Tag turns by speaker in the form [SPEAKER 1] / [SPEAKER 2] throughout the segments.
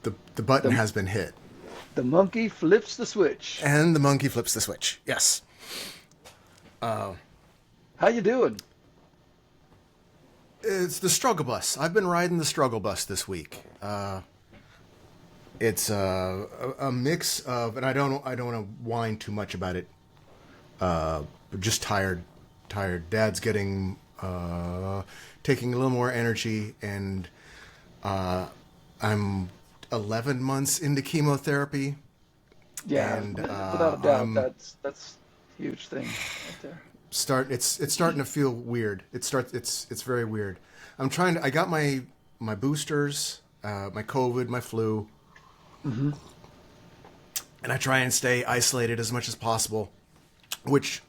[SPEAKER 1] The button has been hit.
[SPEAKER 2] The monkey flips the switch.
[SPEAKER 1] And the monkey flips the switch. Yes.
[SPEAKER 2] How you doing?
[SPEAKER 1] It's the struggle bus. I've been riding the struggle bus this week. It's a mix of, and I don't want to whine too much about it. Just tired. Dad's getting taking a little more energy, and I'm 11 months into chemotherapy.
[SPEAKER 2] Yeah,
[SPEAKER 1] and
[SPEAKER 2] without a doubt, that's a huge thing right there.
[SPEAKER 1] It's starting to feel weird. It's very weird. I got my boosters, my COVID, my flu.
[SPEAKER 2] Mm-hmm.
[SPEAKER 1] And I try and stay isolated as much as possible, which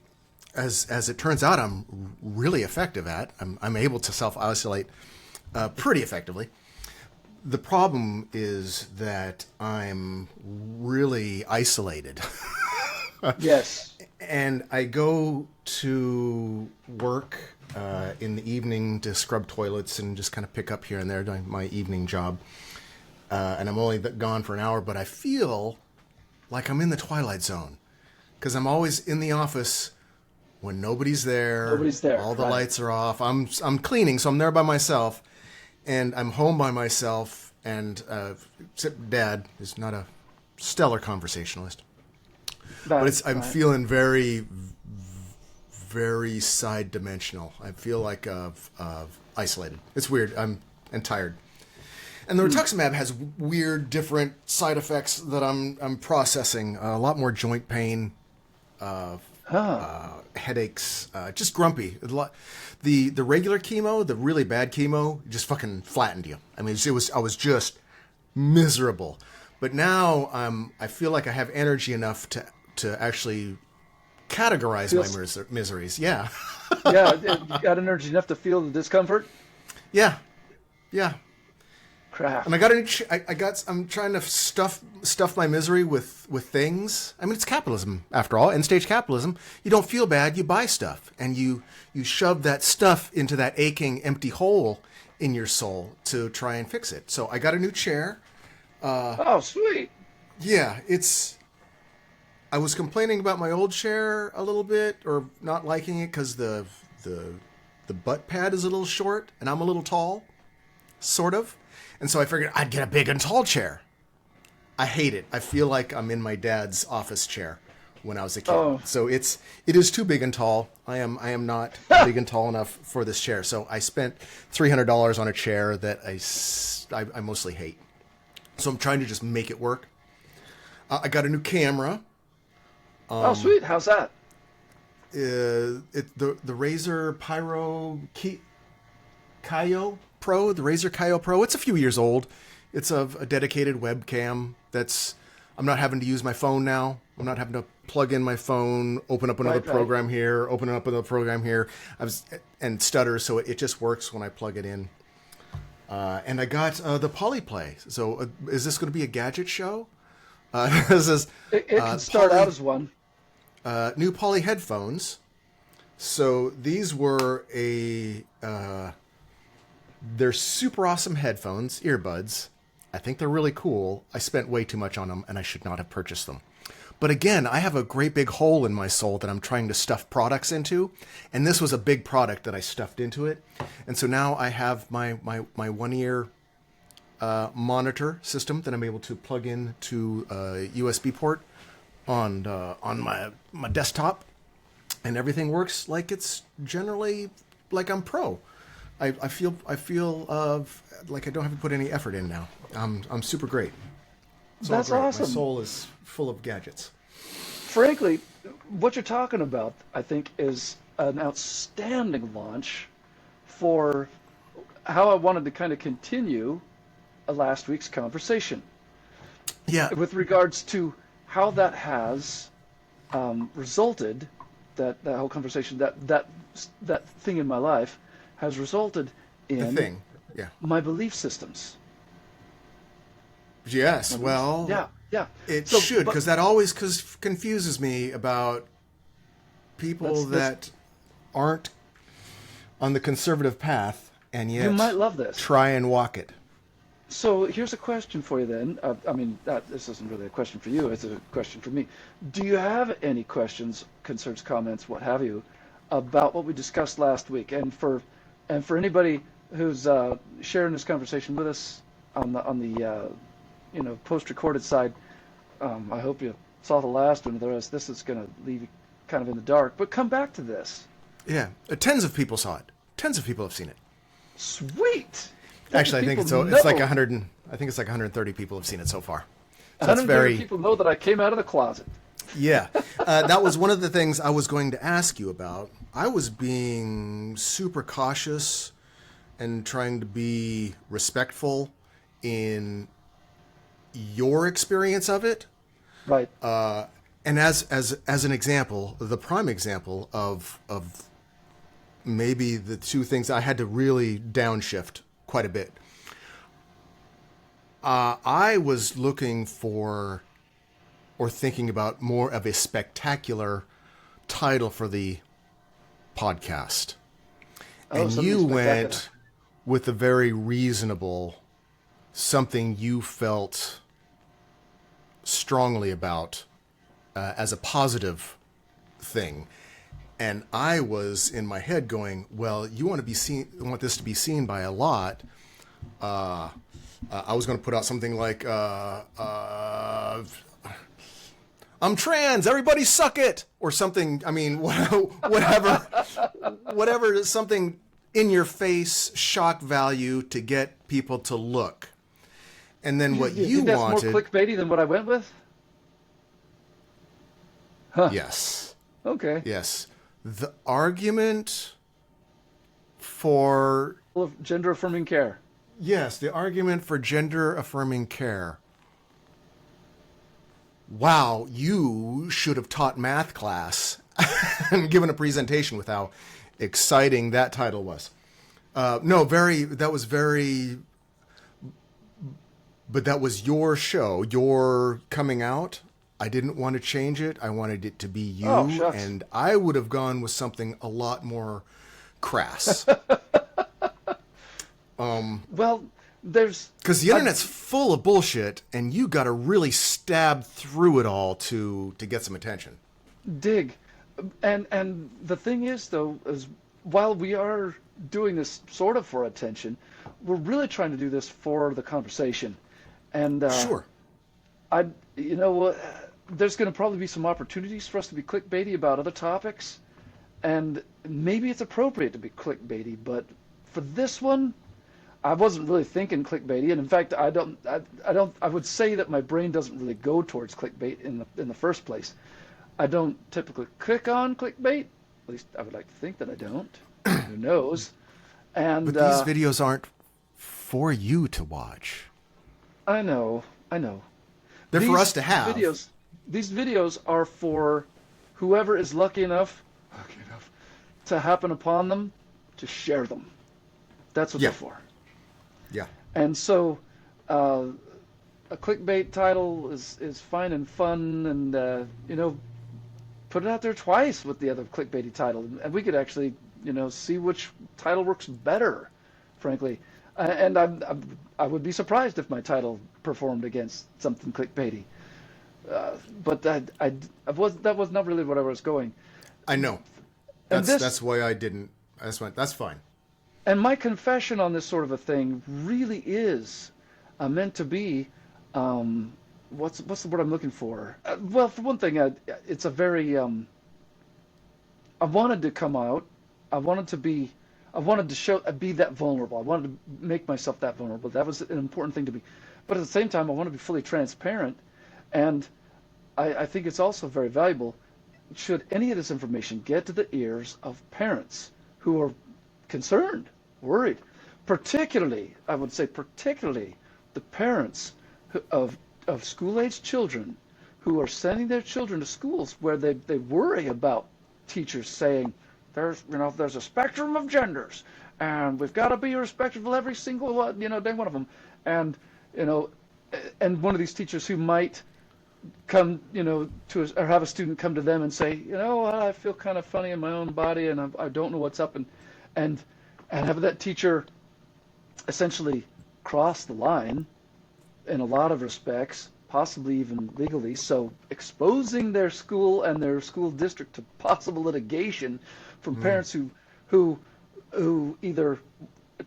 [SPEAKER 1] as it turns out I'm really effective at. I'm able to self-isolate pretty effectively. The problem is that I'm really isolated.
[SPEAKER 2] Yes.
[SPEAKER 1] And I go to work in the evening to scrub toilets and just kind of pick up here and there doing my evening job. And I'm only gone for an hour, but I feel like I'm in the Twilight Zone because I'm always in the office when nobody's there.
[SPEAKER 2] Nobody's there.
[SPEAKER 1] All the lights are off. I'm cleaning, so I'm there by myself, and I'm home by myself. And except Dad is not a stellar conversationalist. But I'm feeling very, very side dimensional. I feel like isolated. It's weird. I'm tired. And the rituximab has weird, different side effects that I'm processing. A lot more joint pain, headaches, just grumpy. The regular chemo, the really bad chemo, just fucking flattened you. I mean, I was just miserable. But now I feel like I have energy enough to actually categorize my miseries. Yeah.
[SPEAKER 2] Yeah, you got energy enough to feel the discomfort?
[SPEAKER 1] Yeah.
[SPEAKER 2] Crap.
[SPEAKER 1] And I'm trying to stuff my misery with things. I mean, it's capitalism after all, end stage capitalism. You don't feel bad, you buy stuff, and you shove that stuff into that aching, empty hole in your soul to try and fix it. So I got a new chair.
[SPEAKER 2] Oh, sweet.
[SPEAKER 1] Yeah, I was complaining about my old chair a little bit, or not liking it because the butt pad is a little short, and I'm a little tall, sort of. And so I figured I'd get a big and tall chair. I hate it. I feel like I'm in my dad's office chair when I was a kid. Oh. So it is too big and tall. I am not big and tall enough for this chair. So I spent $300 on a chair that I mostly hate. So I'm trying to just make it work. I got a new camera.
[SPEAKER 2] Oh, sweet. How's that?
[SPEAKER 1] The Razer Pyro Kaio Pro, the Razer Kaio Pro. It's a few years old. It's a dedicated webcam I'm not having to use my phone now. I'm not having to plug in my phone, open up another program here, open up another program here, and stutter, so it just works when I plug it in. And I got the Polyplay. So is this going to be a gadget show?
[SPEAKER 2] It can start out as one.
[SPEAKER 1] New Poly headphones. So these were they're super awesome headphones, earbuds. I think they're really cool. I spent way too much on them, and I should not have purchased them. But again, I have a great big hole in my soul that I'm trying to stuff products into, and this was a big product that I stuffed into it. And so now I have my one-ear monitor system that I'm able to plug in to a USB port on my desktop, and everything works like it's generally like I'm pro. I feel like I don't have to put any effort in now. I'm super great.
[SPEAKER 2] That's awesome.
[SPEAKER 1] My soul is full of gadgets.
[SPEAKER 2] Frankly, what you're talking about, I think, is an outstanding launch for how I wanted to kind of continue last week's conversation.
[SPEAKER 1] Yeah.
[SPEAKER 2] With regards to how that has resulted, that whole conversation, that thing in my life has resulted in my belief systems.
[SPEAKER 1] Yes, well,
[SPEAKER 2] yeah.
[SPEAKER 1] It should, because that always confuses me about people that aren't on the conservative path and yet
[SPEAKER 2] you might love this.
[SPEAKER 1] Try and walk it.
[SPEAKER 2] So here's a question for you then. This isn't really a question for you, it's a question for me. Do you have any questions, concerns, comments, what have you, about what we discussed last week? And for anybody who's sharing this conversation with us on the post-recorded side, I hope you saw the last one. Otherwise, this is going to leave you kind of in the dark. But come back to this.
[SPEAKER 1] Yeah, tens of people saw it. Tens of people have seen it.
[SPEAKER 2] Sweet.
[SPEAKER 1] Actually, I think it's like 100. I think it's like 130 people have seen it so far. So
[SPEAKER 2] 130 people know that I came out of the closet.
[SPEAKER 1] Yeah, that was one of the things I was going to ask you about. I was being super cautious and trying to be respectful in your experience of it.
[SPEAKER 2] Right.
[SPEAKER 1] And as an example, the prime example of maybe the two things I had to really downshift quite a bit. I was looking for or thinking about more of a spectacular title for the podcast. And you went with a very reasonable, something you felt strongly about as a positive thing. And I was in my head going, well, you want this to be seen by a lot. I was going to put out something like, I'm trans, everybody suck it, or something. I mean, whatever, something in your face, shock value to get people to look. And then what you
[SPEAKER 2] think that's
[SPEAKER 1] wanted.
[SPEAKER 2] More clickbaity than what I went with? Huh.
[SPEAKER 1] Yes.
[SPEAKER 2] Okay.
[SPEAKER 1] Yes. The argument for
[SPEAKER 2] gender affirming care.
[SPEAKER 1] Yes, the argument for gender affirming care. Wow, you should have taught math class and given a presentation with how exciting that title was. But that was your show, your coming out. I didn't want to change it. I wanted it to be you.
[SPEAKER 2] Oh, shucks.
[SPEAKER 1] And I would have gone with something a lot more crass.
[SPEAKER 2] Well, there's...
[SPEAKER 1] Because the internet's full of bullshit, and you got to really stab through it all to get some attention.
[SPEAKER 2] Dig. And the thing is, though, is while we are doing this sort of for attention, we're really trying to do this for the conversation. And
[SPEAKER 1] sure.
[SPEAKER 2] There's going to probably be some opportunities for us to be clickbaity about other topics, and maybe it's appropriate to be clickbaity, but for this one, I wasn't really thinking clickbaity, and in fact, I would say that my brain doesn't really go towards clickbait in the first place. I don't typically click on clickbait. At least I would like to think that I don't. Who knows? And
[SPEAKER 1] but these videos aren't for you to watch.
[SPEAKER 2] I know.
[SPEAKER 1] They're for us to have.
[SPEAKER 2] These videos are for whoever is lucky enough to happen upon them to share them. That's what they're for.
[SPEAKER 1] Yeah.
[SPEAKER 2] And so a clickbait title is fine and fun, and put it out there twice with the other clickbaity title, and we could actually see which title works better, frankly. And I would be surprised if my title performed against something clickbaity. But that was not really what I was going.
[SPEAKER 1] I know. That's why I didn't. I just went, that's fine.
[SPEAKER 2] And my confession on this sort of a thing really is meant to be, what's the word I'm looking for? Well, for one thing, it's a very, I wanted to come out. I wanted to be that vulnerable. I wanted to make myself that vulnerable. That was an important thing to be. But at the same time, I want to be fully transparent. And I think it's also very valuable should any of this information get to the ears of parents who are concerned, worried, particularly the parents of school-aged children who are sending their children to schools where they worry about teachers saying there's a spectrum of genders and we've got to be respectful of every single one, day one of them, and one of these teachers who might come, or have a student come to them and say, I feel kind of funny in my own body and I don't know what's up, and have that teacher essentially crossed the line in a lot of respects, possibly even legally. So exposing their school and their school district to possible litigation from parents who either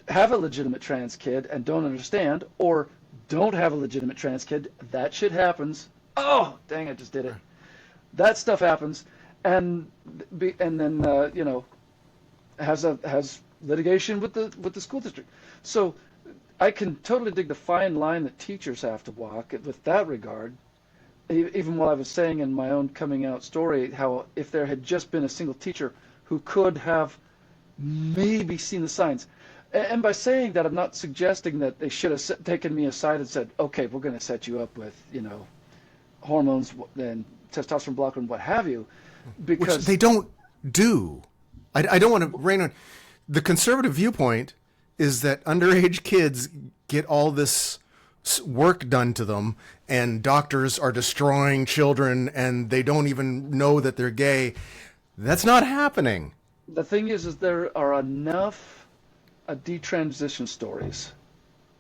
[SPEAKER 2] have a legitimate trans kid and don't understand, or don't have a legitimate trans kid. That shit happens. Oh, dang! I just did it. That stuff happens, and then has litigation with the school district. So I can totally dig the fine line that teachers have to walk with that regard. Even while I was saying in my own coming out story how if there had just been a single teacher who could have maybe seen the signs. And by saying that, I'm not suggesting that they should have taken me aside and said, okay, we're going to set you up with, hormones and testosterone blocker and what have you. Because
[SPEAKER 1] which they don't do. I don't want to rain on. The conservative viewpoint is that underage kids get all this work done to them, and doctors are destroying children, and they don't even know that they're gay. That's not happening.
[SPEAKER 2] The thing is there are enough detransition stories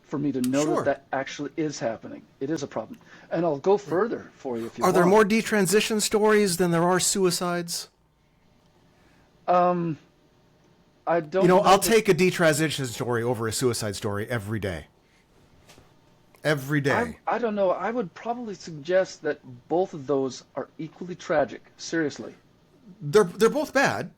[SPEAKER 2] for me to know that actually is happening. It is a problem. And I'll go further for you if you want.
[SPEAKER 1] Are there more detransition stories than there are suicides?
[SPEAKER 2] I don't
[SPEAKER 1] I'll take a detransition story over a suicide story every day. Every day.
[SPEAKER 2] I don't know. I would probably suggest that both of those are equally tragic. Seriously.
[SPEAKER 1] They're both bad.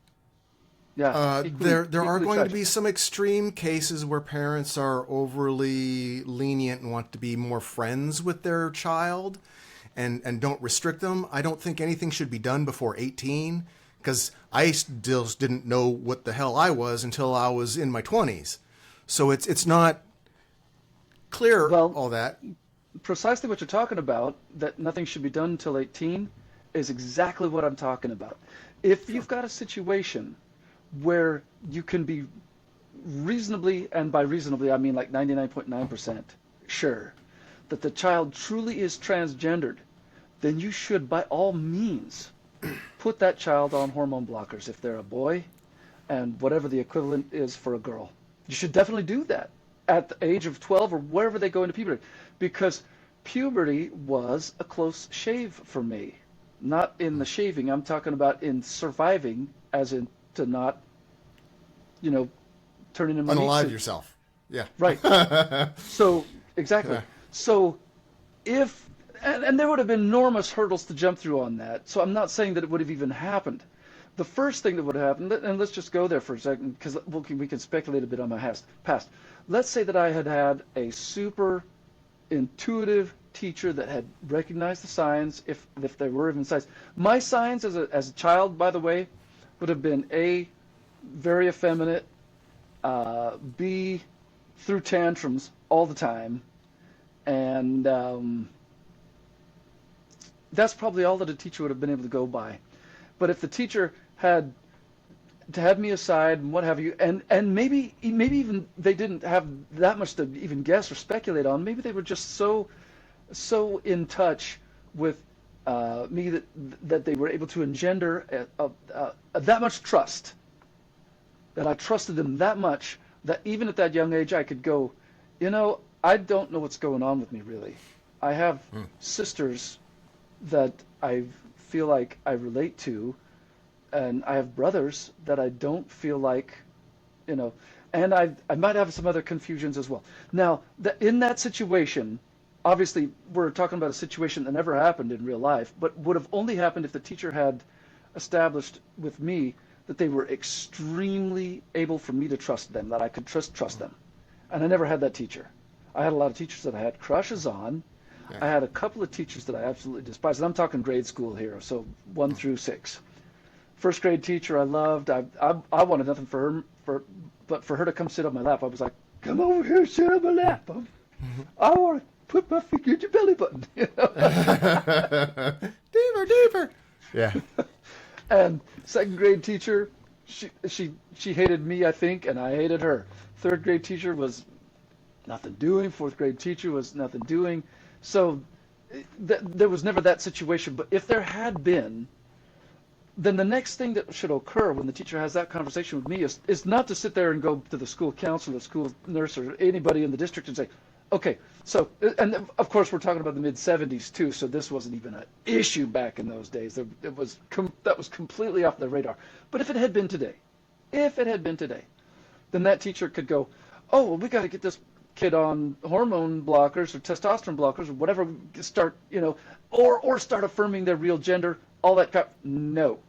[SPEAKER 2] Yeah.
[SPEAKER 1] There are going to be some extreme cases where parents are overly lenient and want to be more friends with their child and don't restrict them. I don't think anything should be done before 18, because I still didn't know what the hell I was until I was in my 20s. So it's not clear, all that.
[SPEAKER 2] Precisely what you're talking about, that nothing should be done until 18, is exactly what I'm talking about. If you've got a situation where you can be reasonably, and by reasonably I mean like 99.9% sure that the child truly is transgendered, then you should by all means put that child on hormone blockers if they're a boy, and whatever the equivalent is for a girl. You should definitely do that at the age of 12 or wherever they go into puberty, because puberty was a close shave for me. Not in the shaving, I'm talking about in surviving, as in to not, turn into my
[SPEAKER 1] unalive yourself. Yeah.
[SPEAKER 2] Right. So, exactly. Yeah. So, and there would have been enormous hurdles to jump through on that. So I'm not saying that it would have even happened. The first thing that would have happened, and let's just go there for a second, because we can speculate a bit on my past. Let's say that I had had a super intuitive teacher that had recognized the signs, if there were even signs. My signs as a child, by the way, would have been A, very effeminate, B, threw tantrums all the time, and that's probably all that a teacher would have been able to go by. But if the teacher had me aside and what have you, and maybe even they didn't have that much to even guess or speculate on, maybe they were just so in touch with me that they were able to engender that much trust, that I trusted them that much, that even at that young age I could go, I don't know what's going on with me really. I have sisters that I feel like I relate to, and I have brothers that I don't feel like, and I might have some other confusions as well. Now, in that situation, obviously we're talking about a situation that never happened in real life, but would have only happened if the teacher had established with me that they were extremely able for me to trust them, that I could trust them. And I never had that teacher. I had a lot of teachers that I had crushes on. Yeah. I had a couple of teachers that I absolutely despised, and I'm talking grade school here, so 1 through 6. First grade teacher I loved. I wanted nothing for her, but for her to come sit on my lap, I was like, come over here, sit on my lap. I want to put my finger in your belly button.
[SPEAKER 1] Deeper. Yeah.
[SPEAKER 2] And second grade teacher, she hated me, I think, and I hated her. Third grade teacher was nothing doing. Fourth grade teacher was nothing doing. So there was never that situation. But if there had been, then the next thing that should occur when the teacher has that conversation with me is not to sit there and go to the school counselor, the school nurse, or anybody in the district and say, Okay, so, and of course we're talking about the mid 70s too, so this wasn't even an issue back in those days. That was completely off the radar. But if it had been today, then that teacher could go, oh, well, we got to get this kid on hormone blockers or testosterone blockers or whatever, start, or start affirming their real gender, all that crap. No,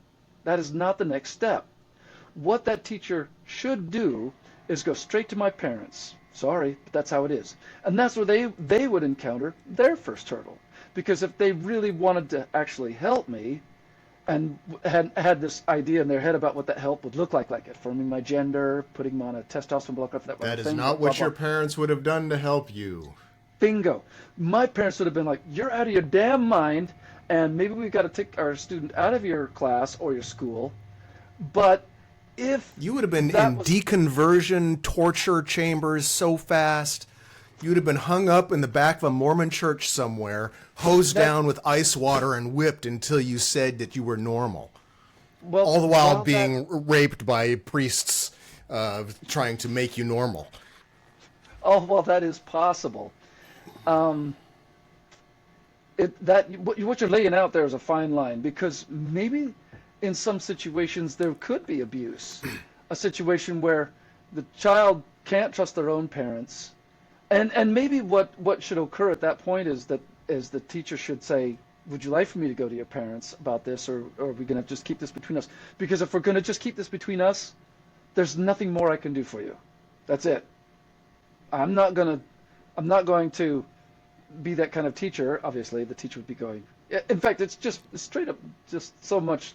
[SPEAKER 2] that is not the next step. What that teacher should do is go straight to my parents. Sorry, but that's how it is. And that's where they would encounter their first hurdle. Because if they really wanted to actually help me and had this idea in their head about what that help would look like affirming my gender, putting them on a testosterone blocker, if
[SPEAKER 3] that is not what your parents would have done to help you.
[SPEAKER 2] Bingo. My parents would have been like, you're out of your damn mind, and maybe we've got to take our student out of your class or your school. But if
[SPEAKER 1] you would have been in deconversion torture chambers so fast, you would have been hung up in the back of a Mormon church somewhere, hosed down with ice water and whipped until you said that you were normal.
[SPEAKER 2] Well,
[SPEAKER 1] all the while being raped by priests trying to make you normal.
[SPEAKER 2] Oh, well, that is possible. What you're laying out there is a fine line, because maybe in some situations there could be abuse, a situation where the child can't trust their own parents, and maybe what should occur at that point is the teacher should say, would you like for me to go to your parents about this, or are we going to just keep this between us? Because if we're going to just keep this between us, there's nothing more I can do for you. That's it. I'm not going to be that kind of teacher. Obviously, the teacher would be going. In fact, it's just straight up, just so much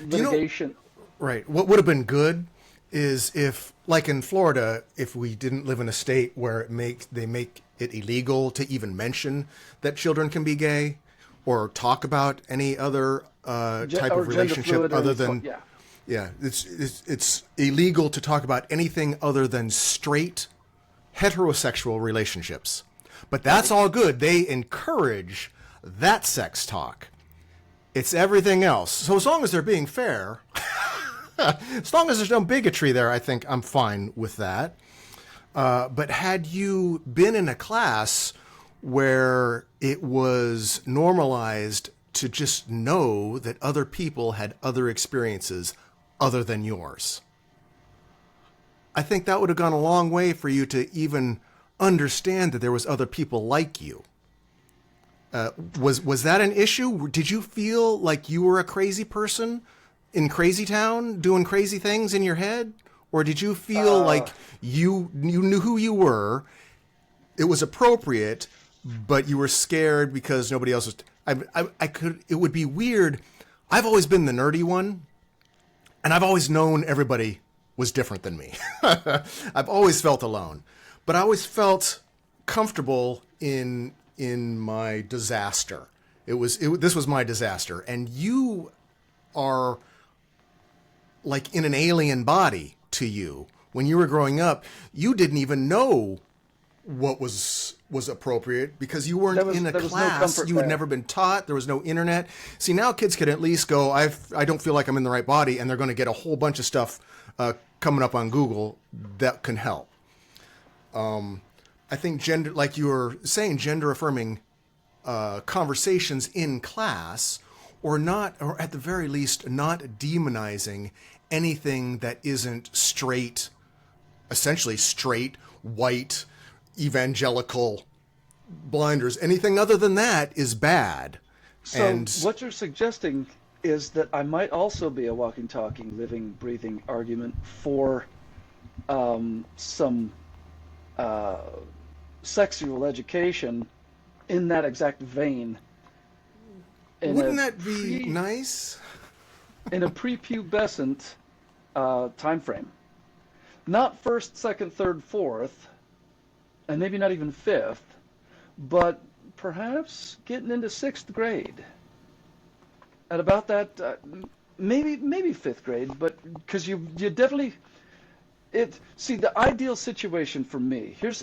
[SPEAKER 2] litigation.
[SPEAKER 1] Right. What would have been good is if, like in Florida, if we didn't live in a state where they make it illegal to even mention that children can be gay, or talk about any other type of relationship other than it's illegal to talk about anything other than straight heterosexual relationships. But that's all good. They encourage that sex talk. It's everything else. So as long as they're being fair, as long as there's no bigotry there, I think I'm fine with that. But had you been in a class where it was normalized to just know that other people had other experiences other than yours, I think that would have gone a long way for you to even understand that there was other people like you. Was that an issue? Did you feel like you were a crazy person in Crazy Town doing crazy things in your head? Or did you feel like you knew who you were, it was appropriate, but you were scared because nobody else was... It would be weird. I've always been the nerdy one, and I've always known everybody was different than me. I've always felt alone. But I always felt comfortable in my disaster. This was my disaster, and you are like in an alien body to you. When you were growing up, you didn't even know what was appropriate because you weren't in a class. You had never been taught. There was no internet. See, now kids can at least go, I don't feel like I'm in the right body, and they're going to get a whole bunch of stuff coming up on Google that can help. I think gender, like you were saying, gender affirming conversations in class, or at the very least, not demonizing anything that isn't essentially straight, white, evangelical blinders. Anything other than that is bad.
[SPEAKER 2] So what you're suggesting is that I might also be a walking, talking, living, breathing argument for some sexual education in that exact vein.
[SPEAKER 1] Wouldn't that be nice?
[SPEAKER 2] In a prepubescent time frame. Not first, second, third, fourth, and maybe not even fifth, but perhaps getting into sixth grade. At about that, maybe fifth grade, but because you definitely... See, the ideal situation for me, here's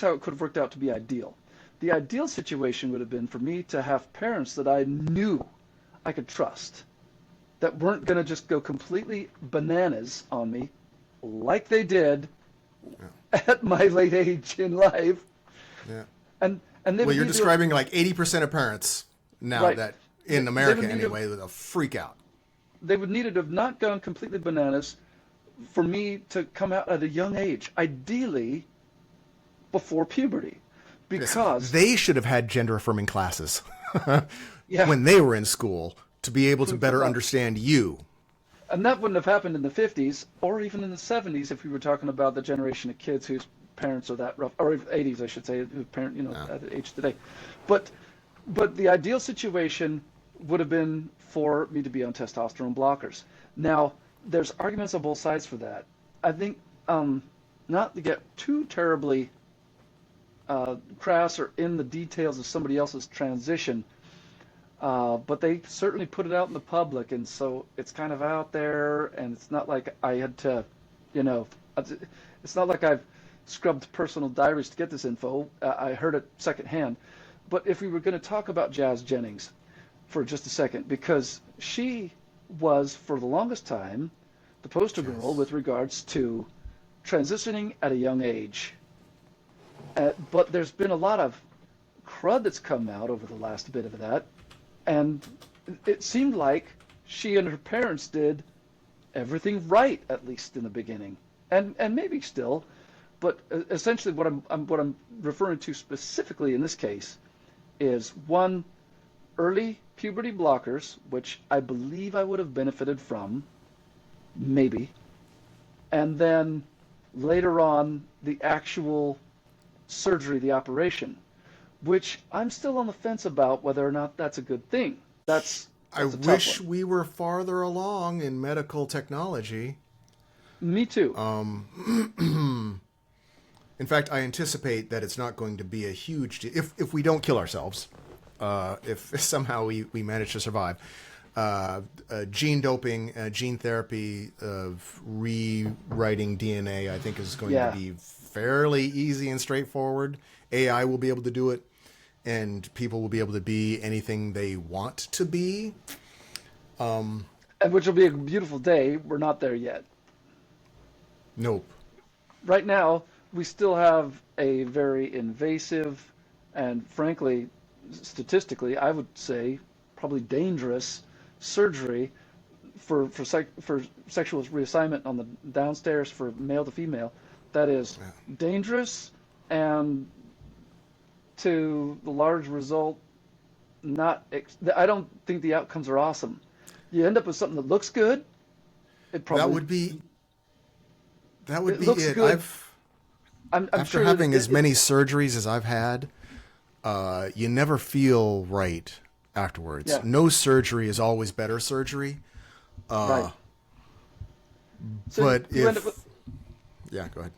[SPEAKER 2] how it could have worked out to be ideal. The ideal situation would have been for me to have parents that I knew I could trust, that weren't going to just go completely bananas on me like they did at my late age in life,
[SPEAKER 3] Yeah.
[SPEAKER 2] And
[SPEAKER 3] well, you're describing like 80% of parents now
[SPEAKER 2] right.
[SPEAKER 3] that in America anyway, with a freak out.
[SPEAKER 2] They would need it to have not gone completely bananas for me to come out at a young age, ideally before puberty, because
[SPEAKER 1] they should have had gender affirming classes
[SPEAKER 2] yeah,
[SPEAKER 1] when they were in school to be able to better understand you.
[SPEAKER 2] And that wouldn't have happened in the 50s or even in the 70s if we were talking about the generation of kids whose parents are that rough, or 80s, I should say, whose parent, at the age today. But the ideal situation would have been for me to be on testosterone blockers. Now, there's arguments on both sides for that. I think, not to get too terribly crass or in the details of somebody else's transition, but they certainly put it out in the public, and so it's kind of out there, and it's not like I had to, it's not like I've scrubbed personal diaries to get this info. I heard it secondhand. But if we were going to talk about Jazz Jennings for just a second, because she was, for the longest time, the poster girl with regards to transitioning at a young age. But there's been a lot of crud that's come out over the last bit of that, and it seemed like she and her parents did everything right, at least in the beginning, and maybe still. But essentially, what I'm referring to specifically in this case is one, early puberty blockers, which I believe I would have benefited from, maybe, and then later on the actual surgery, the operation, which I'm still on the fence about whether or not that's a good thing.
[SPEAKER 3] I wish we were farther along in medical technology.
[SPEAKER 2] Me too.
[SPEAKER 1] In fact, I anticipate that it's not going to be a huge deal if we don't kill ourselves. If somehow we manage to survive, gene doping, gene therapy of rewriting DNA, I think is going to be fairly easy and straightforward. AI will be able to do it, and people will be able to be anything they want to be.
[SPEAKER 2] And which will be a beautiful day. We're not there yet.
[SPEAKER 1] Nope.
[SPEAKER 2] Right now, we still have a very invasive and, frankly, statistically, I would say probably dangerous surgery for sexual reassignment on the downstairs for male to female. That is dangerous, and to the large result, I don't think the outcomes are awesome. You end up with something that looks good.
[SPEAKER 1] That would be it.
[SPEAKER 2] Good.
[SPEAKER 1] After having as many surgeries as I've had, you never feel right afterwards.
[SPEAKER 2] Yeah.
[SPEAKER 1] No surgery is always better surgery.
[SPEAKER 2] Right.
[SPEAKER 1] But
[SPEAKER 2] go
[SPEAKER 1] ahead.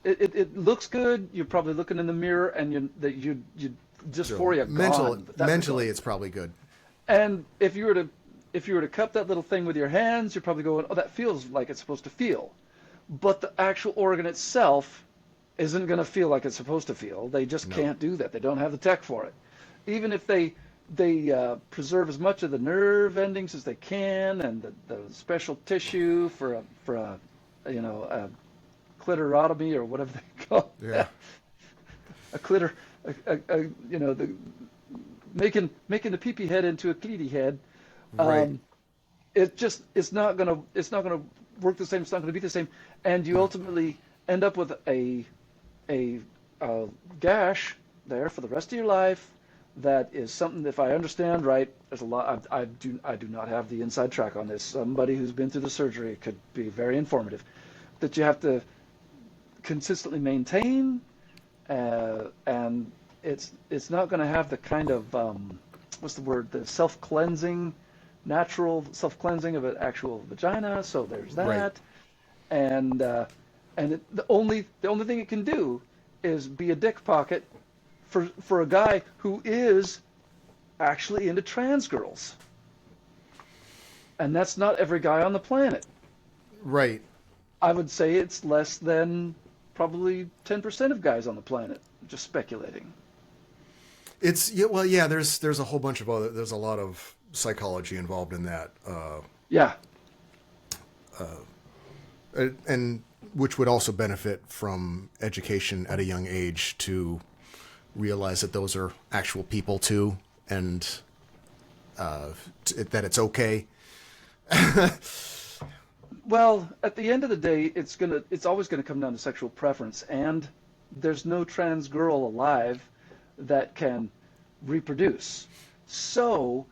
[SPEAKER 2] It looks good. You're probably looking in the mirror, and you dysphoria gone.
[SPEAKER 1] Mentally, it's probably good.
[SPEAKER 2] And if you were to cup that little thing with your hands, you're probably going, "Oh, that feels like it's supposed to feel," but the actual organ itself isn't going to feel like it's supposed to feel. They just can't do that. They don't have the tech for it. Even if they preserve as much of the nerve endings as they can, and the special tissue for a clitorotomy or whatever they call it.
[SPEAKER 1] Yeah.
[SPEAKER 2] A clitor, making the pee-pee head into a cleety head.
[SPEAKER 1] Right.
[SPEAKER 2] It's not gonna work the same. It's not gonna be the same, and you ultimately end up with a gash there for the rest of your life. That is something, if I understand right, there's a lot. I do not have the inside track on this. Somebody who's been through the surgery could be very informative. That you have to consistently maintain, and it's not going to have the kind of the self-cleansing, natural self-cleansing of an actual vagina. So there's that,
[SPEAKER 1] right.
[SPEAKER 2] and the only thing it can do is be a dick pocket for a guy who is actually into trans girls, and that's not every guy on the planet.
[SPEAKER 1] Right.
[SPEAKER 2] I would say it's less than probably 10% of guys on the planet. Just speculating.
[SPEAKER 1] There's a whole bunch of there's a lot of psychology involved in that. And which would also benefit from education at a young age to realize that those are actual people too, and that it's okay.
[SPEAKER 2] Well, at the end of the day, it's always gonna come down to sexual preference, and there's no trans girl alive that can reproduce. So,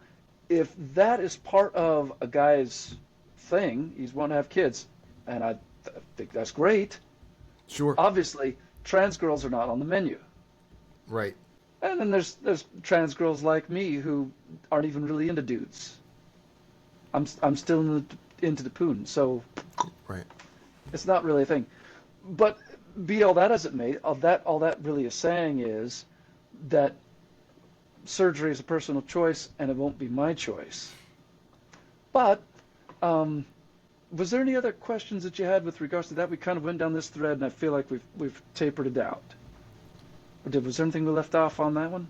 [SPEAKER 2] if that is part of a guy's thing, he's wanting to have kids, and I think that's great.
[SPEAKER 1] Sure.
[SPEAKER 2] Obviously, trans girls are not on the menu.
[SPEAKER 1] Right.
[SPEAKER 2] And then there's trans girls like me who aren't even really into dudes. I'm still into the poon, so
[SPEAKER 1] right.
[SPEAKER 2] It's not really a thing. But be all that as it may, all that really is saying is that surgery is a personal choice, and it won't be my choice. But was there any other questions that you had with regards to that? We kind of went down this thread, and I feel like we've tapered it out. Or was there anything we left off on that one?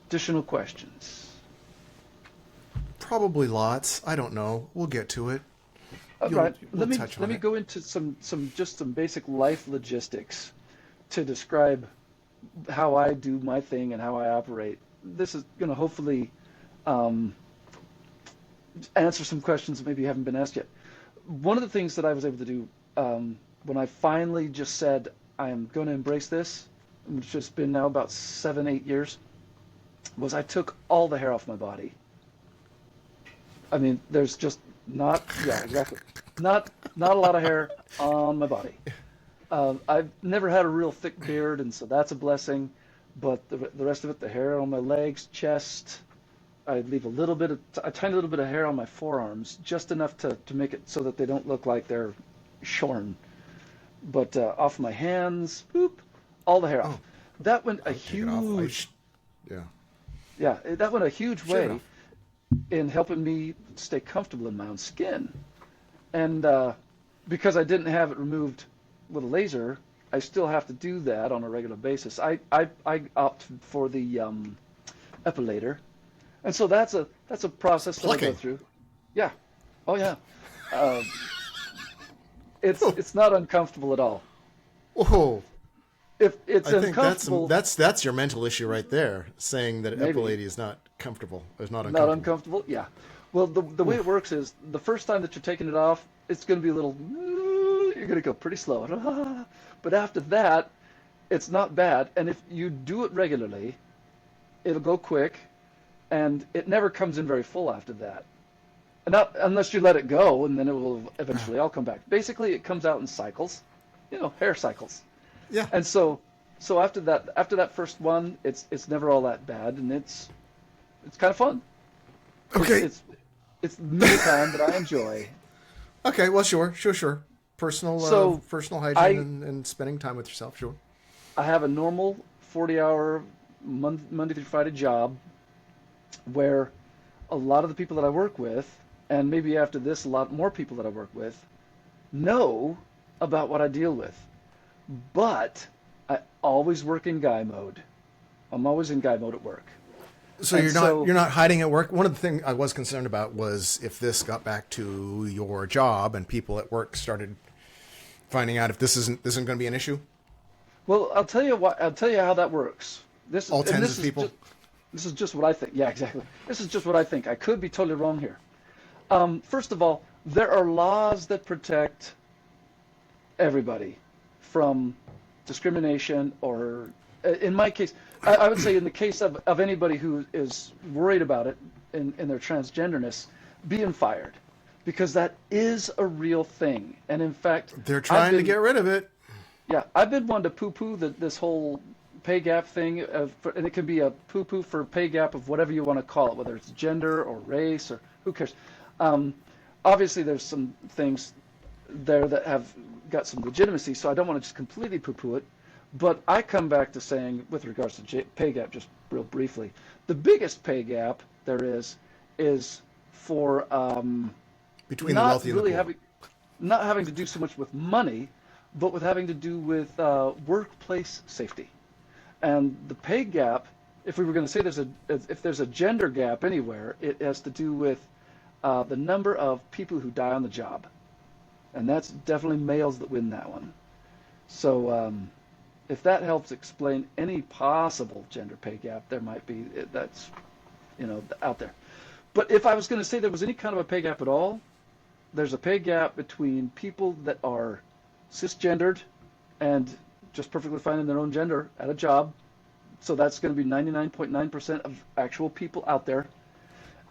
[SPEAKER 2] Additional questions?
[SPEAKER 1] Probably lots. I don't know. We'll get to it.
[SPEAKER 2] All right. Let me go into some basic life logistics to describe how I do my thing and how I operate. This is going to hopefully answer some questions that maybe haven't been asked yet. One of the things that I was able to do when I finally just said I am going to embrace this, which has been now about 7-8 years, was I took all the hair off my body. I mean, there's just not a lot of hair on my body. I've never had a real thick beard, and so that's a blessing. But the rest of it, the hair on my legs, chest, I leave a tiny little bit of hair on my forearms, just enough to make it so that they don't look like they're shorn. But off my hands, boop, all the hair off. That went a huge, that went a huge way in helping me stay comfortable in my own skin. And because I didn't have it removed with a laser, I still have to do that on a regular basis. I opt for the epilator, and so that's a process that I go through. Yeah, oh yeah. It's not uncomfortable at all.
[SPEAKER 1] Whoa.
[SPEAKER 2] If it's
[SPEAKER 1] I think
[SPEAKER 2] uncomfortable,
[SPEAKER 1] that's your mental issue right there, saying that epilating is not comfortable. It's not uncomfortable.
[SPEAKER 2] Not uncomfortable, yeah. Well, the way it works is the first time that you're taking it off, it's going to be a little. You're going to go pretty slow, but after that, it's not bad. And if you do it regularly, it'll go quick, and it never comes in very full after that. And not unless you let it go, and then it will eventually all come back. Basically, it comes out in cycles, hair cycles.
[SPEAKER 1] Yeah.
[SPEAKER 2] And so after that first one, it's never all that bad, and it's kind of fun.
[SPEAKER 1] Okay.
[SPEAKER 2] It's me time that I enjoy.
[SPEAKER 1] Okay. Well, sure. Personal hygiene and spending time with yourself. Sure.
[SPEAKER 2] I have a normal 40-hour Monday through Friday job, where a lot of the people that I work with, and maybe after this, a lot more people that I work with, know about what I deal with. But I always work in guy mode. I'm always in guy mode at work.
[SPEAKER 1] So you're not hiding at work. One of the things I was concerned about was if this got back to your job and people at work started finding out if this isn't going to be an issue.
[SPEAKER 2] Well, I'll tell you how that works.
[SPEAKER 1] All tens of people.
[SPEAKER 2] This is just what I think. Yeah, exactly. This is just what I think. I could be totally wrong here. First of all, there are laws that protect everybody from discrimination, or in my case, I would say in the case of anybody who is worried about it in their transgenderness, being fired, because that is a real thing. And in fact,
[SPEAKER 1] they're trying to get rid of it.
[SPEAKER 2] Yeah, I've been one to poo-poo this whole pay gap thing, and it can be a poo-poo for pay gap of whatever you want to call it, whether it's gender or race or who cares. Obviously, there's some things there that have got some legitimacy, so I don't want to just completely poo-poo it. But I come back to saying, with regards to pay gap, just real briefly, the biggest pay gap there is for
[SPEAKER 1] between the wealthy and the poor.
[SPEAKER 2] Not having to do so much with money, but with having to do with workplace safety. And the pay gap, if we were going to say if there's a gender gap anywhere, it has to do with the number of people who die on the job. And that's definitely males that win that one. So if that helps explain any possible gender pay gap there might be, that's, out there. But if I was going to say there was any kind of a pay gap at all, there's a pay gap between people that are cisgendered and just perfectly fine in their own gender at a job. So that's going to be 99.9% of actual people out there,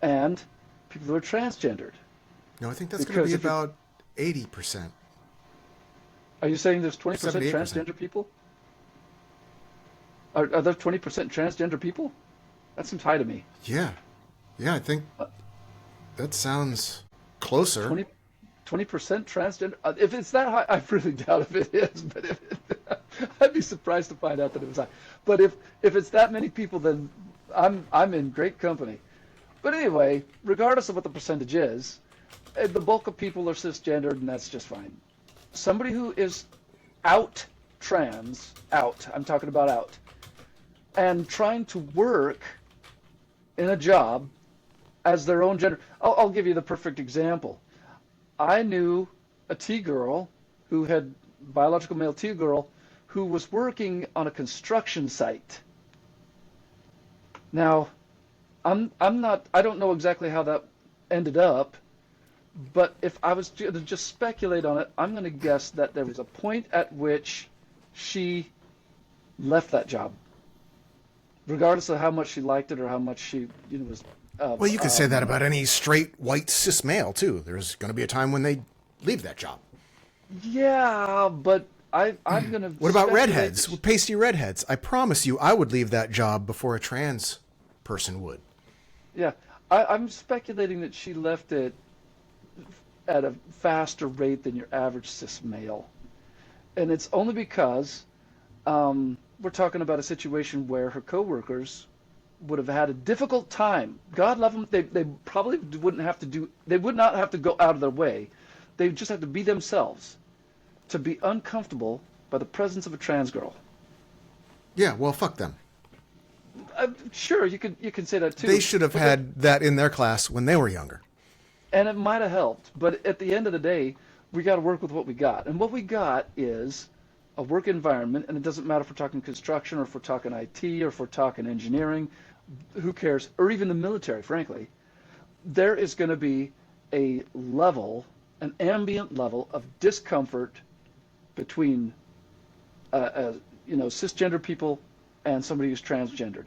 [SPEAKER 2] and people who are transgendered.
[SPEAKER 3] No, I think that's going to be about 80%.
[SPEAKER 2] Are you saying there's 20%
[SPEAKER 3] 78%.
[SPEAKER 2] transgender people? Are there 20% transgender people? That seems high to me.
[SPEAKER 3] Yeah, I think that sounds closer.
[SPEAKER 2] 20% transgender? If it's that high, I really doubt if it is. But I'd be surprised to find out that it was high. But if it's that many people, then I'm in great company. But anyway, regardless of what the percentage is, the bulk of people are cisgendered, and that's just fine. Somebody who is out, I'm talking about out, and trying to work in a job as their own gender. I'll give you the perfect example. I knew a T-girl who had biological male T-girl who was working on a construction site. Now, I don't know exactly how that ended up, but if I was to just speculate on it, I'm going to guess that there was a point at which she left that job, regardless of how much she liked it or how much she was.
[SPEAKER 3] Well, you could say that about any straight white cis male too. There's going to be a time when they leave that job.
[SPEAKER 2] Yeah, but I'm going to.
[SPEAKER 3] What about redheads? Pasty redheads? I promise you, I would leave that job before a trans person would.
[SPEAKER 2] Yeah, I'm speculating that she left it at a faster rate than your average cis male, and it's only because we're talking about a situation where her coworkers would have had a difficult time. God love them. They probably wouldn't have to do. They would not have to go out of their way. They would just have to be themselves to be uncomfortable by the presence of a trans girl.
[SPEAKER 3] Yeah, well, fuck them.
[SPEAKER 2] Sure, you can say that too.
[SPEAKER 3] They should have had that in their class when they were younger.
[SPEAKER 2] And it might have helped, but at the end of the day, we got to work with what we got. And what we got is a work environment, and it doesn't matter if we're talking construction or if we're talking IT or if we're talking engineering, who cares, or even the military, frankly. There is going to be a level, an ambient level of discomfort between cisgender people and somebody who's transgendered.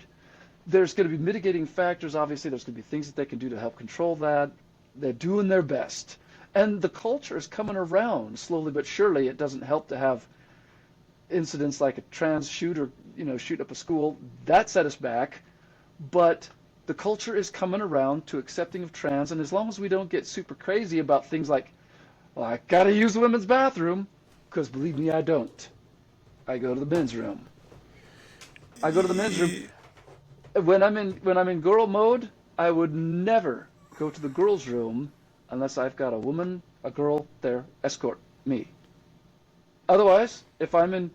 [SPEAKER 2] There's going to be mitigating factors. Obviously, there's going to be things that they can do to help control that. They're doing their best. And the culture is coming around slowly but surely. It doesn't help to have incidents like a trans shooter, shoot up a school. That set us back. But the culture is coming around to accepting of trans. And as long as we don't get super crazy about things like, well, I got to use the women's bathroom, because believe me, I don't. I go to the men's room. When I'm in girl mode, I would never go to the girls' room unless I've got a girl there escort me. Otherwise, if I'm at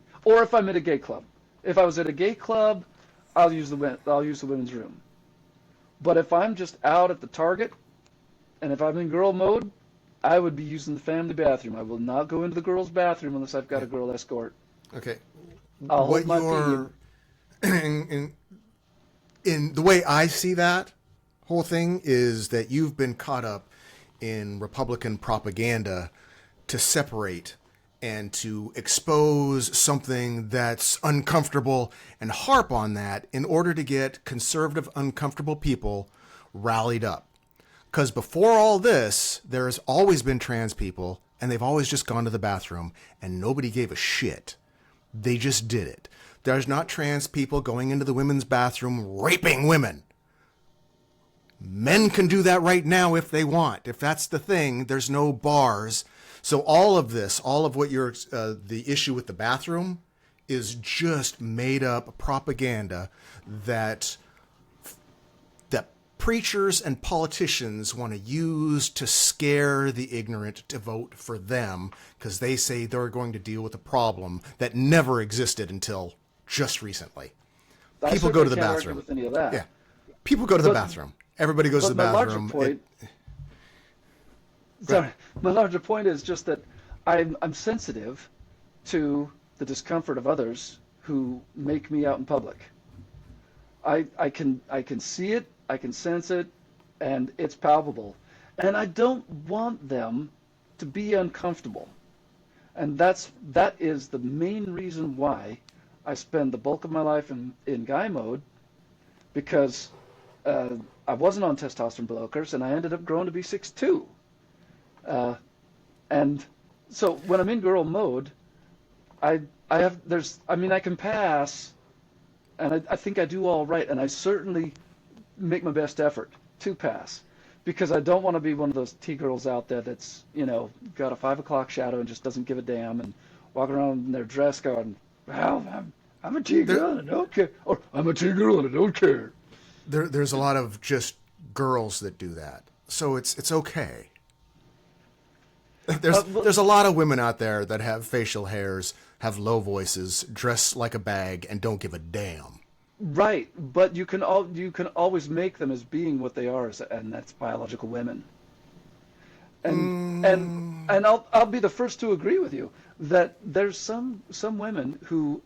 [SPEAKER 2] a gay club. If I was at a gay club, I'll use the women's room. But if I'm just out at the Target, and if I'm in girl mode, I would be using the family bathroom. I will not go into the girls' bathroom unless I've got a girl escort.
[SPEAKER 3] Okay.
[SPEAKER 2] I'll hold my pee.
[SPEAKER 3] In the way I see that whole thing is that you've been caught up in Republican propaganda to separate and to expose something that's uncomfortable and harp on that in order to get conservative, uncomfortable people rallied up. Because before all this, there's always been trans people, and they've always just gone to the bathroom, and nobody gave a shit. They just did it. There's not trans people going into the women's bathroom raping women. Men can do that right now if they want. If that's the thing, there's no bars. So all of this, all of what the issue with the bathroom is just made up propaganda that preachers and politicians want to use to scare the ignorant to vote for them because they say they're going to deal with a problem that never existed until just recently. People go to the bathroom.
[SPEAKER 2] With any of that.
[SPEAKER 3] Yeah, people go to the bathroom. Everybody goes to the bathroom.
[SPEAKER 2] My larger point is just that I'm sensitive to the discomfort of others who make me out in public. I can see it, I can sense it, and it's palpable. And I don't want them to be uncomfortable. And that is the main reason why I spend the bulk of my life in guy mode, because I wasn't on testosterone blockers, and I ended up growing to be 6'2". And so when I'm in girl mode, I can pass, and I think I do all right, and I certainly make my best effort to pass, because I don't want to be one of those T-girls out there that's, got a 5 o'clock shadow and just doesn't give a damn and walking around in their dress going, well, I'm a T-girl and I don't care, or I'm a T-girl and I don't care.
[SPEAKER 3] There's a lot of just girls that do that, so it's okay. There's a lot of women out there that have facial hairs, have low voices, dress like a bag, and don't give a damn.
[SPEAKER 2] Right, but you can always make them as being what they are, and that's biological women. And I'll be the first to agree with you that there's some women who,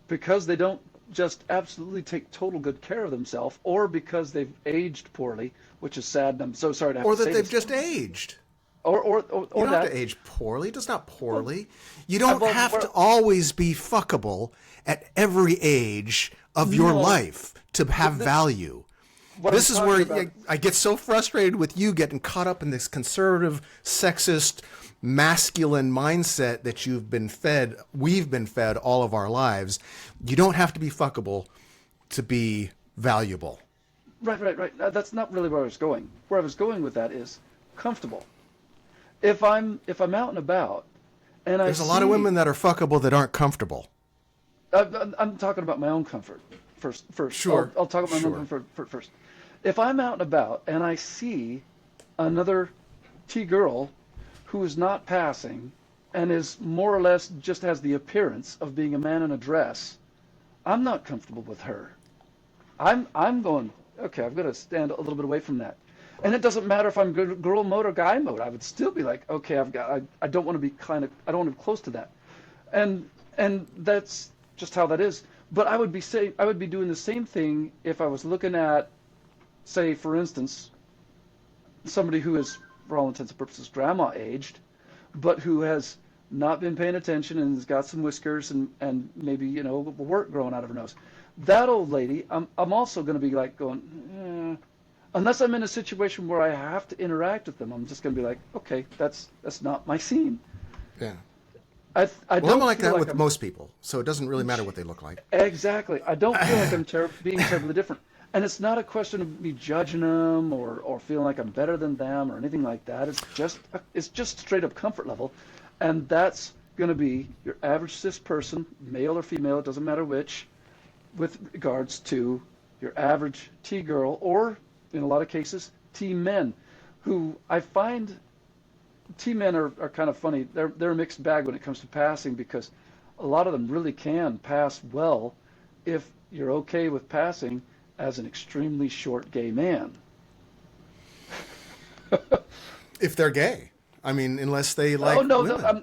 [SPEAKER 2] because they don't just absolutely take total good care of themselves, or because they've aged poorly, which is sad, and I'm so sorry to have to say this.
[SPEAKER 3] Or that they've just aged.
[SPEAKER 2] Or
[SPEAKER 3] you don't
[SPEAKER 2] that.
[SPEAKER 3] have to age poorly. It's not poorly. You don't have to always be fuckable at every age of your life to have value. This is where I get so frustrated with you getting caught up in this conservative, sexist, masculine mindset that we've been fed all of our lives. You don't have to be fuckable to be valuable.
[SPEAKER 2] Right. That's not really where I was going. Where I was going with that is comfortable. If I'm out and about, and
[SPEAKER 3] there's a lot of women that are fuckable that aren't comfortable.
[SPEAKER 2] I'm talking about my own comfort first.
[SPEAKER 3] Sure.
[SPEAKER 2] I'll talk about my own comfort first. If I'm out and about and I see another T-girl who is not passing and is more or less just has the appearance of being a man in a dress, I'm not comfortable with her. I'm going, okay, I've got to stand a little bit away from that. And it doesn't matter if I'm girl mode or guy mode. I would still be like, okay, I don't want to be I don't want to be close to that. And that's just how that is. But I would be doing the same thing if I was looking at, say, for instance, somebody who is, for all intents and purposes, grandma aged, but who has not been paying attention and has got some whiskers and maybe, wart growing out of her nose. That old lady, I'm also going to be like going, unless I'm in a situation where I have to interact with them, I'm just going to be like, okay, that's not my scene.
[SPEAKER 3] Yeah.
[SPEAKER 2] I'm
[SPEAKER 3] like that with most people, so it doesn't really matter what they look like.
[SPEAKER 2] Exactly. I don't feel like I'm being terribly different. And it's not a question of me judging them or feeling like I'm better than them or anything like that. It's just straight up comfort level. And that's going to be your average cis person, male or female, it doesn't matter which, with regards to your average T-girl or, in a lot of cases, T-men, who I find T-men are kind of funny. They're a mixed bag when it comes to passing, because a lot of them really can pass well if you're okay with passing as an extremely short gay man.
[SPEAKER 3] If they're gay. I mean, unless they like women.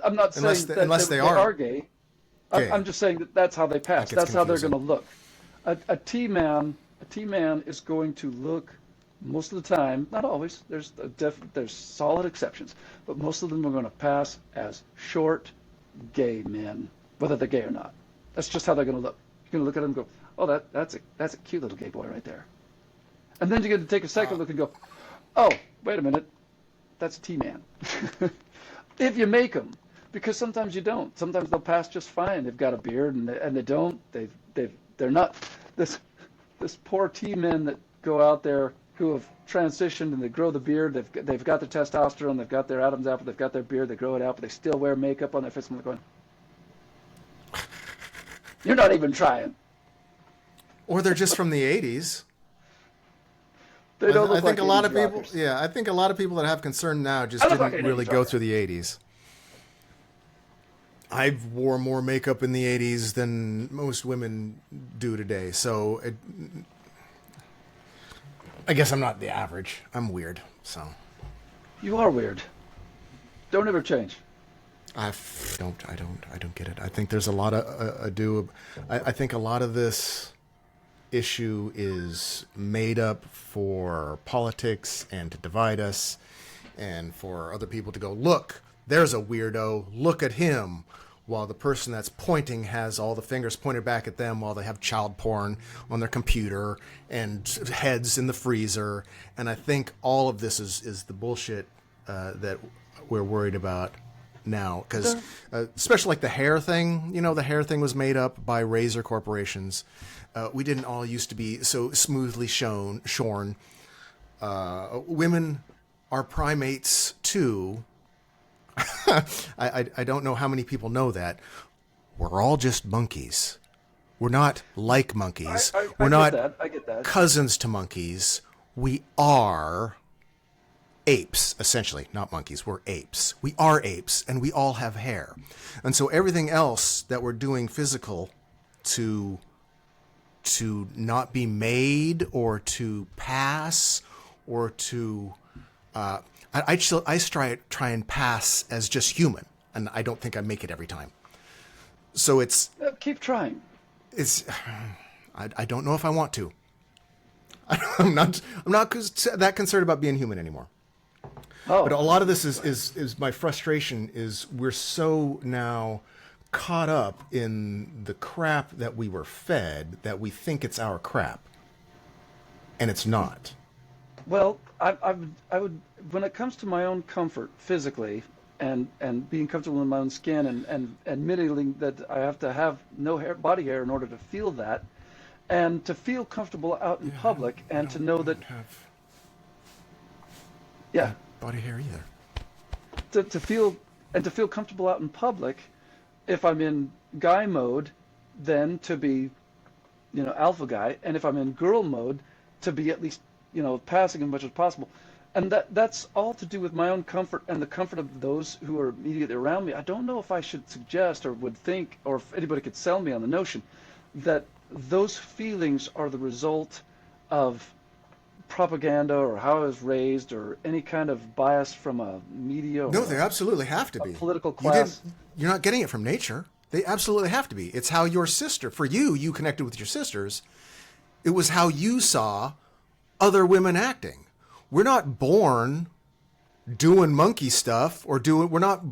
[SPEAKER 2] I'm not saying that they are gay. I'm just saying that's how they pass. That's how they're going to look. A T-man is going to look, most of the time, not always, there's solid exceptions, but most of them are going to pass as short gay men, whether they're gay or not. That's just how they're going to look. You're going to look at them and go, oh, that's a cute little gay boy right there. And then you're going to take a second look and go, oh, wait a minute, that's a T-man. If you make them, because sometimes you don't. Sometimes they'll pass just fine. They've got a beard and they don't. They're not this poor T-men that go out there who have transitioned and they grow the beard. They've got their testosterone. They've got their Adam's apple. They've got their beard. They grow it out, but they still wear makeup on their face. And they're going, you're not even trying.
[SPEAKER 3] Or they're just from the 80s.
[SPEAKER 2] They don't look
[SPEAKER 3] I think
[SPEAKER 2] like
[SPEAKER 3] a lot of people.
[SPEAKER 2] rockers.
[SPEAKER 3] Yeah, I think a lot of people that have concern now just didn't really go through the 80s. I wore more makeup in the 80s than most women do today, so I guess I'm not the average. I'm weird, so.
[SPEAKER 2] You are weird. Don't ever change.
[SPEAKER 3] I don't get it. I think there's a lot of ado. I think a lot of this issue is made up for politics and to divide us, and for other people to go, look, there's a weirdo, look at him, while the person that's pointing has all the fingers pointed back at them while they have child porn on their computer and heads in the freezer. And I think all of this is the bullshit that we're worried about now, because especially like the hair thing, the hair thing was made up by razor corporations. We didn't all used to be so smoothly shorn. Women are primates too. I don't know how many people know that. We're all just monkeys. We're not like monkeys. We're not
[SPEAKER 2] I get that.
[SPEAKER 3] Cousins to monkeys. We are apes, essentially. Not monkeys. We're apes. We are apes, and we all have hair. And so everything else that we're doing physical to not be made or to pass or to... I try and pass as just human, and I don't think I make it every time. So it's...
[SPEAKER 2] keep trying.
[SPEAKER 3] I don't know if I want to. I'm not that concerned about being human anymore.
[SPEAKER 2] Oh.
[SPEAKER 3] But a lot of this is my frustration is we're so now caught up in the crap that we were fed that we think it's our crap, and it's not.
[SPEAKER 2] Well, I would, when it comes to my own comfort physically and being comfortable in my own skin and admitting that I have to have no body hair in order to feel that, and to feel comfortable out in public, and to know that... Yeah.
[SPEAKER 3] Body hair either.
[SPEAKER 2] To feel comfortable out in public, if I'm in guy mode, then to be, alpha guy, and if I'm in girl mode, to be at least, passing as much as possible. And that's all to do with my own comfort and the comfort of those who are immediately around me. I don't know if I should suggest or would think, or if anybody could sell me on the notion that those feelings are the result of propaganda or how I was raised or any kind of bias from a media or
[SPEAKER 3] no, they absolutely have to be.
[SPEAKER 2] Political class.
[SPEAKER 3] You're not getting it from nature. They absolutely have to be. It's how your sister, for you connected with your sisters. It was how you saw other women acting. We're not born doing monkey stuff we're not,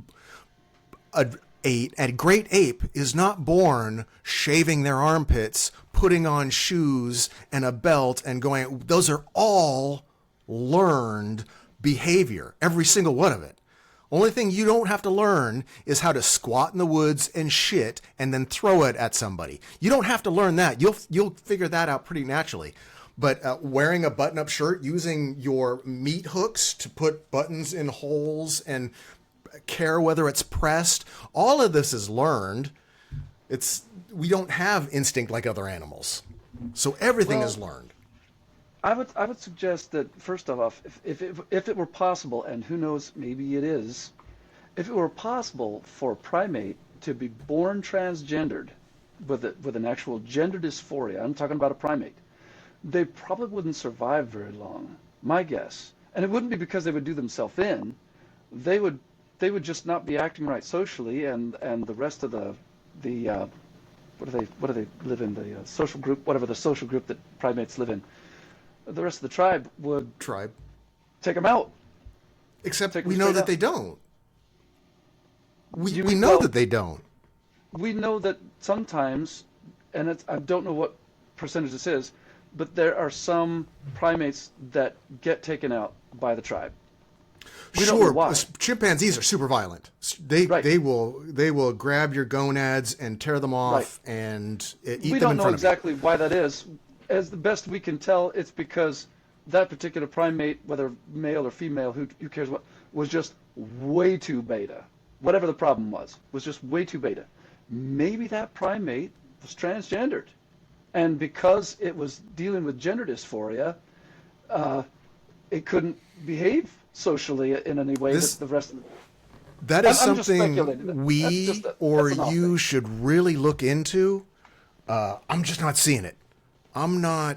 [SPEAKER 3] a great ape is not born shaving their armpits, putting on shoes and a belt and going, those are all learned behavior, every single one of it. Only thing you don't have to learn is how to squat in the woods and shit and then throw it at somebody. You don't have to learn that. You'll figure that out pretty naturally. But wearing a button-up shirt, using your meat hooks to put buttons in holes and care whether it's pressed, all of this is learned. We don't have instinct like other animals. So everything is learned.
[SPEAKER 2] I would suggest that, first off, if it were possible, and who knows, maybe it is, if it were possible for a primate to be born transgendered with an actual gender dysphoria, I'm talking about a primate, they probably wouldn't survive very long, my guess. And it wouldn't be because they would do themselves in. They would just not be acting right socially, and the rest of the what do they live in, the social group, whatever the social group that primates live in, the rest of the tribe would take them out.
[SPEAKER 3] Except we know that they don't. We know that they don't.
[SPEAKER 2] We know that sometimes, and I don't know what percentage this is, but there are some primates that get taken out by the tribe. We don't know why.
[SPEAKER 3] Chimpanzees are super violent. They will grab your gonads and tear them off and eat them in front of you.
[SPEAKER 2] We don't know exactly why that is. As the best we can tell, it's because that particular primate, whether male or female, who cares what, was just way too beta. Whatever the problem was just way too beta. Maybe that primate was transgendered. And because it was dealing with gender dysphoria, it couldn't behave socially in any way that the rest of the...
[SPEAKER 3] That is something you should really look into. I'm just not seeing it. I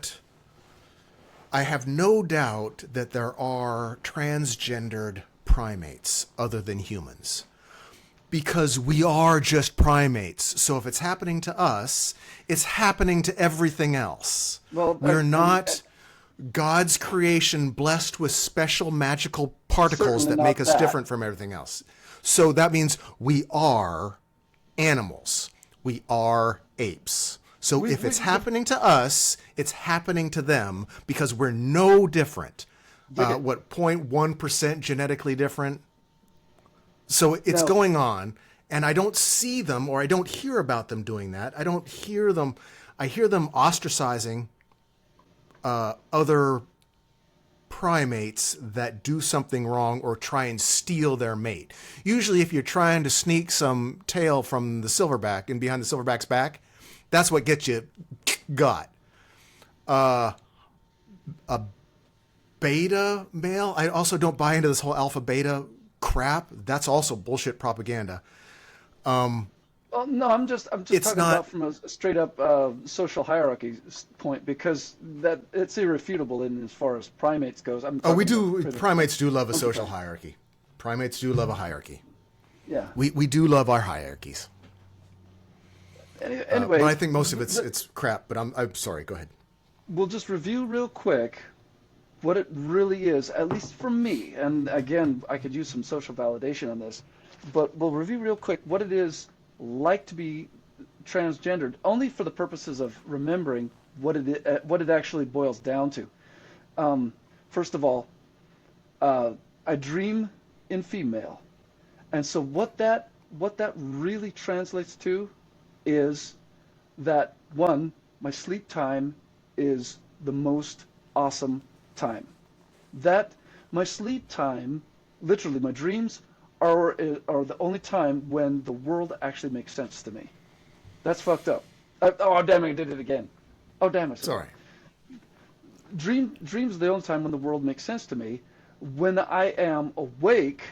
[SPEAKER 3] have no doubt that there are transgendered primates other than humans. because we are just primates. So if it's happening to us, it's happening to everything else.
[SPEAKER 2] Well,
[SPEAKER 3] we're not God's creation blessed with special magical particles that make us different from everything else. So that means we are animals. We are apes. So if it's happening to us, it's happening to them because we're no different. 0.1% genetically different? So it's going on, and I don't see them or I don't hear about them doing that. I don't hear them. I hear them ostracizing other primates that do something wrong or try and steal their mate. Usually if you're trying to sneak some tail from the silverback and behind the silverback's back, that's what gets you got. A beta male, I also don't buy into this whole alpha beta crap. That's also bullshit propaganda.
[SPEAKER 2] Well, no, I'm just talking about from a straight up social hierarchy point, because that it's irrefutable in as far as primates goes.
[SPEAKER 3] Primates do love a social hierarchy. Primates do love a hierarchy.
[SPEAKER 2] Yeah.
[SPEAKER 3] We do love our hierarchies.
[SPEAKER 2] Anyway,
[SPEAKER 3] but I think most of it's crap. But I'm sorry. Go ahead.
[SPEAKER 2] We'll just review real quick what it really is, at least for me. And again, I could use some social validation on this, but we'll review real quick what it is like to be transgendered, only for the purposes of remembering what it actually boils down to. First of all, I dream in female, and so what that really translates to is that, one, my sleep time is the most awesome time. That my sleep time, literally my dreams, are the only time when the world actually makes sense to me. That's fucked up. Oh damn it, I did it again. Oh damn it.
[SPEAKER 3] Sorry.
[SPEAKER 2] Dreams are the only time when the world makes sense to me. When I am awake,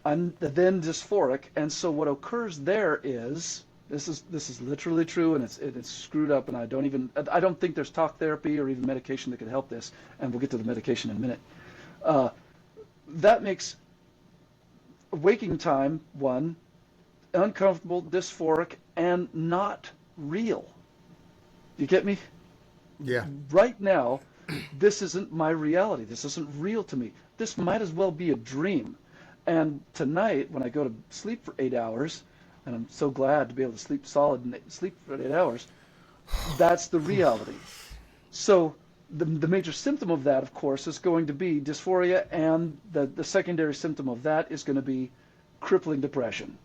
[SPEAKER 2] I'm then dysphoric, and so what occurs there is, this is literally true, and it's screwed up, and I don't think there's talk therapy or even medication that could help this, and we'll get to the medication in a minute. That makes waking time, one, uncomfortable, dysphoric, and not real. You get me?
[SPEAKER 3] Yeah.
[SPEAKER 2] Right now, this isn't my reality. This isn't real to me. This might as well be a dream. And tonight, when I go to sleep for 8 hours, and I'm so glad to be able to sleep solid and sleep for 8 hours, that's the reality. So the major symptom of that, of course, is going to be dysphoria, and the secondary symptom of that is going to be crippling depression,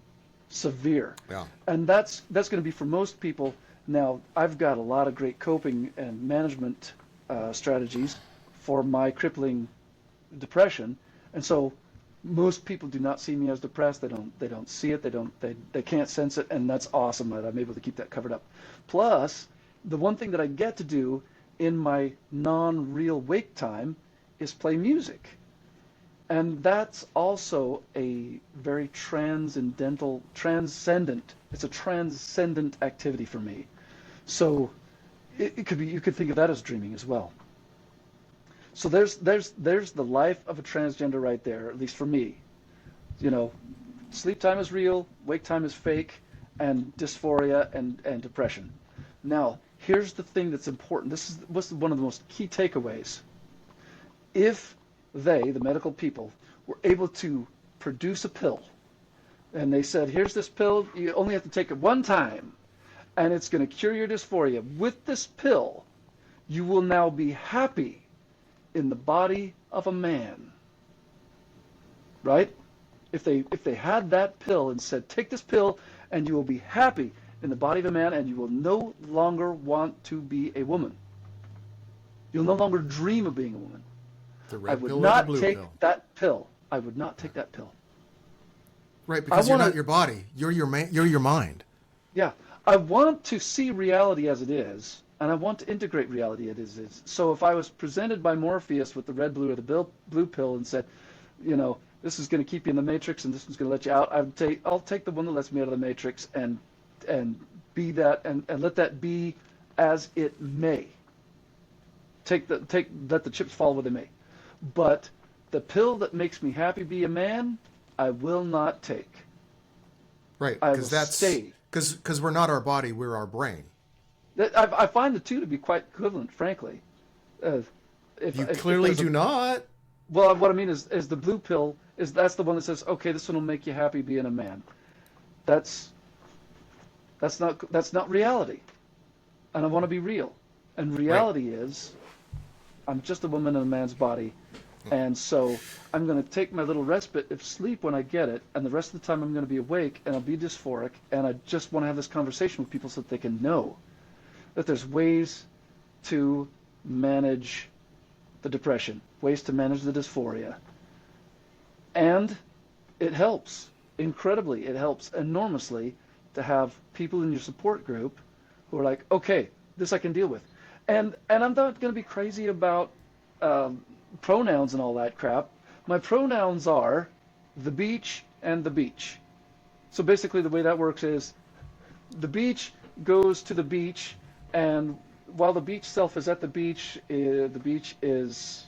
[SPEAKER 2] severe.
[SPEAKER 3] Yeah.
[SPEAKER 2] And that's going to be for most people. Now, I've got a lot of great coping and management strategies for my crippling depression, and so most people do not see me as depressed. They don't see it. They can't sense it, and that's awesome that I'm able to keep that covered up. Plus, the one thing that I get to do in my non-real wake time is play music. And that's also a very transcendent, it's a transcendent activity for me. So it could be, you could think of that as dreaming as well. So there's the life of a transgender right there, at least for me. You know, sleep time is real, wake time is fake, and dysphoria and depression. Now, here's the thing that's important. This was one of the most key takeaways. If they, the medical people, were able to produce a pill, and they said, here's this pill, you only have to take it one time, and it's going to cure your dysphoria. With this pill, you will now be happy in the body of a man. Right? If they had that pill and said, take this pill and you will be happy in the body of a man, and you will no longer want to be a woman. You'll no longer dream of being a woman. I would not take that pill. I would not take that pill.
[SPEAKER 3] Right, because you're not your body. You're your mind.
[SPEAKER 2] Yeah. I want to see reality as it is, and I want to integrate reality as it is. So if I was presented by Morpheus with the red, blue, or the blue pill and said, you know, this is going to keep you in the matrix and this one's going to let you out, I'll take the one that lets me out of the matrix and be that, and let that be as it may. Let the chips fall where they may. But the pill that makes me happy be a man, I will not take.
[SPEAKER 3] Right,
[SPEAKER 2] I will
[SPEAKER 3] because that's
[SPEAKER 2] stay.
[SPEAKER 3] because we're not our body, we're our brain.
[SPEAKER 2] I find the two to be quite equivalent, frankly. Uh,
[SPEAKER 3] You clearly do not.
[SPEAKER 2] Well, what I mean is the blue pill that's the one that says, okay, this one will make you happy being a man. That's not reality, and I want to be real. And reality is, I'm just a woman in a man's body, and so I'm going to take my little respite of sleep when I get it, and the rest of the time I'm going to be awake and I'll be dysphoric, and I just want to have this conversation with people so that they can know that there's ways to manage the depression, ways to manage the dysphoria. And it helps incredibly. It helps enormously to have people in your support group who are like, okay, this I can deal with. And I'm not going to be crazy about pronouns and all that crap. My pronouns are the beach and the beach. So basically the way that works is the beach goes to the beach, and while the beach self is at the beach is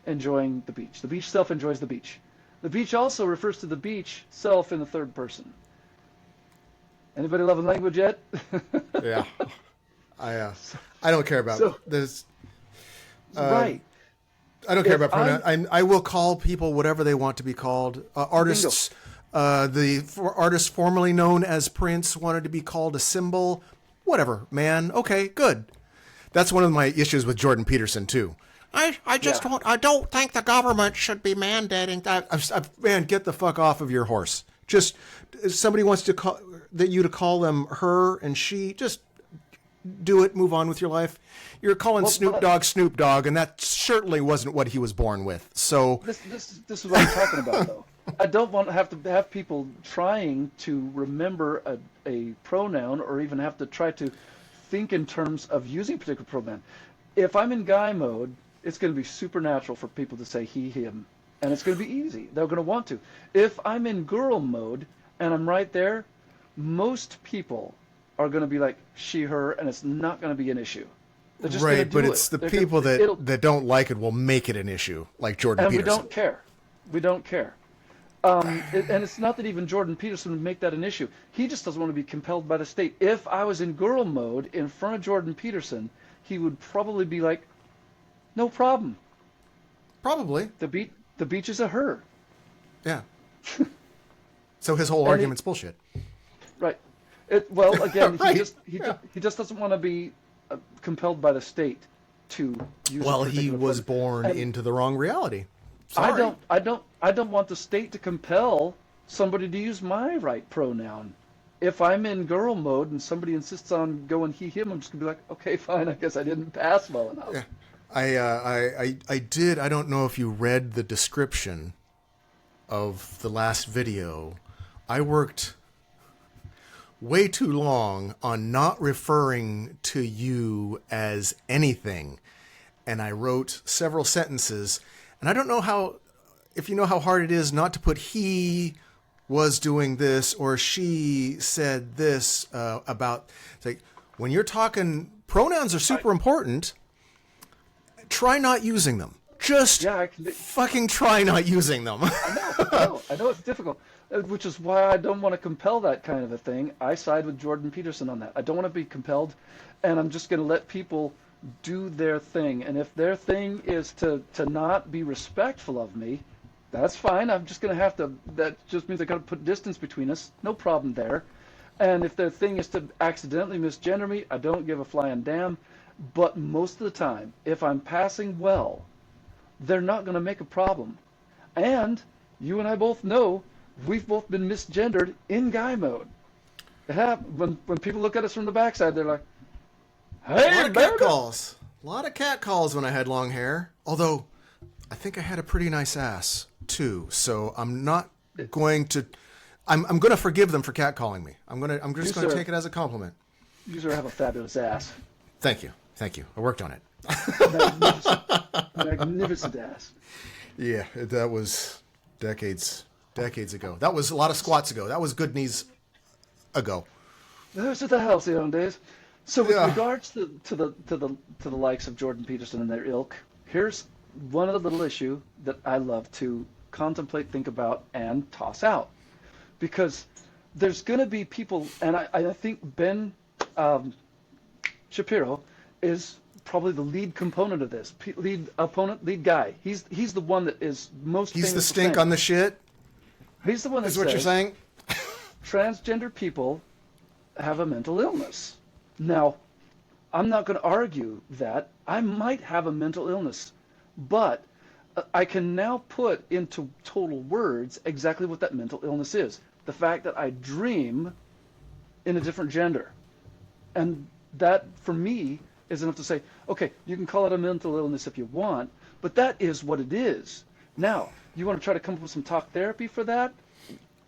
[SPEAKER 2] enjoying the beach. The beach self enjoys the beach. The beach also refers to the beach self in the third person. Anybody loving language yet?
[SPEAKER 3] Yeah. I don't care about this.
[SPEAKER 2] Right.
[SPEAKER 3] I don't care about pronouns. I will call people whatever they want to be called. Artists, artist formerly known as Prince wanted to be called a symbol. Whatever, man. Okay, good. That's one of my issues with Jordan Peterson too. I don't think the government should be mandating that. Man, get the fuck off of your horse. Just if somebody wants to call you to call them her and she, just do it. Move on with your life. You're calling Snoop Dogg, and that certainly wasn't what he was born with. So
[SPEAKER 2] this is what I'm talking about, though. I don't want to have people trying to remember a pronoun, or even have to try to think in terms of using a particular pronoun. If I'm in guy mode, it's going to be supernatural for people to say he, him, and it's going to be easy. They're going to want to. If I'm in girl mode and I'm right there, most people are going to be like she, her, and it's not going to be an issue. They're just
[SPEAKER 3] right, but it's the people that don't like it will make it an issue, like Jordan Peterson.
[SPEAKER 2] And we don't care. We don't care. And it's not that even Jordan Peterson would make that an issue. He just doesn't want to be compelled by the state. If I was in girl mode in front of Jordan Peterson, he would probably be like, no problem.
[SPEAKER 3] Probably.
[SPEAKER 2] The beach is a her.
[SPEAKER 3] Yeah. So his whole argument's bullshit.
[SPEAKER 2] Right. Well, again,
[SPEAKER 3] right.
[SPEAKER 2] he just doesn't want to be compelled by the state to use.
[SPEAKER 3] Well, he was born into the wrong reality. Sorry.
[SPEAKER 2] I don't want the state to compel somebody to use my right pronoun. If I'm in girl mode and somebody insists on going he, him, I'm just gonna be like, okay, fine. I guess I didn't pass well enough.
[SPEAKER 3] Yeah. I did. I don't know if you read the description of the last video. I worked way too long on not referring to you as anything, and I wrote several sentences. And I don't know if you know how hard it is not to put he was doing this or she said this about. It's like when you're talking, pronouns are super important. Try not using them. Just fucking try not using them.
[SPEAKER 2] I know it's difficult, which is why I don't want to compel that kind of a thing. I side with Jordan Peterson on that. I don't want to be compelled, and I'm just going to let people do their thing. And if their thing is to not be respectful of me, that's fine. I'm just going to have to, that just means I got to put distance between us. No problem there. And if their thing is to accidentally misgender me, I don't give a flying damn. But most of the time, if I'm passing well, they're not going to make a problem. And you and I both know we've both been misgendered in guy mode. When people look at us from the backside, they're like, hey,
[SPEAKER 3] a lot of cat calls. A lot of cat calls when I had long hair. Although, I think I had a pretty nice ass, too. So I'm not going to... I'm going to forgive them for catcalling me. I'm just going to take it as a compliment.
[SPEAKER 2] You sure have a fabulous ass.
[SPEAKER 3] Thank you. I worked on it.
[SPEAKER 2] Magnificent ass.
[SPEAKER 3] Yeah, that was decades ago. That was a lot of squats ago. That was good knees ago.
[SPEAKER 2] Those are the halcyon days. So with regards to the likes of Jordan Peterson and their ilk, here's one of the little issue that I love to contemplate, think about, and toss out. Because there's going to be people, and I think Ben Shapiro is probably the lead component of this, lead opponent, lead guy. He's the one that is most.
[SPEAKER 3] He's the stink on the shit.
[SPEAKER 2] He's the one that
[SPEAKER 3] is what you're saying.
[SPEAKER 2] Transgender people have a mental illness. Now, I'm not going to argue that I might have a mental illness, but I can now put into total words exactly what that mental illness is. The fact that I dream in a different gender. And that, for me, is enough to say, okay, you can call it a mental illness if you want, but that is what it is. Now, you want to try to come up with some talk therapy for that?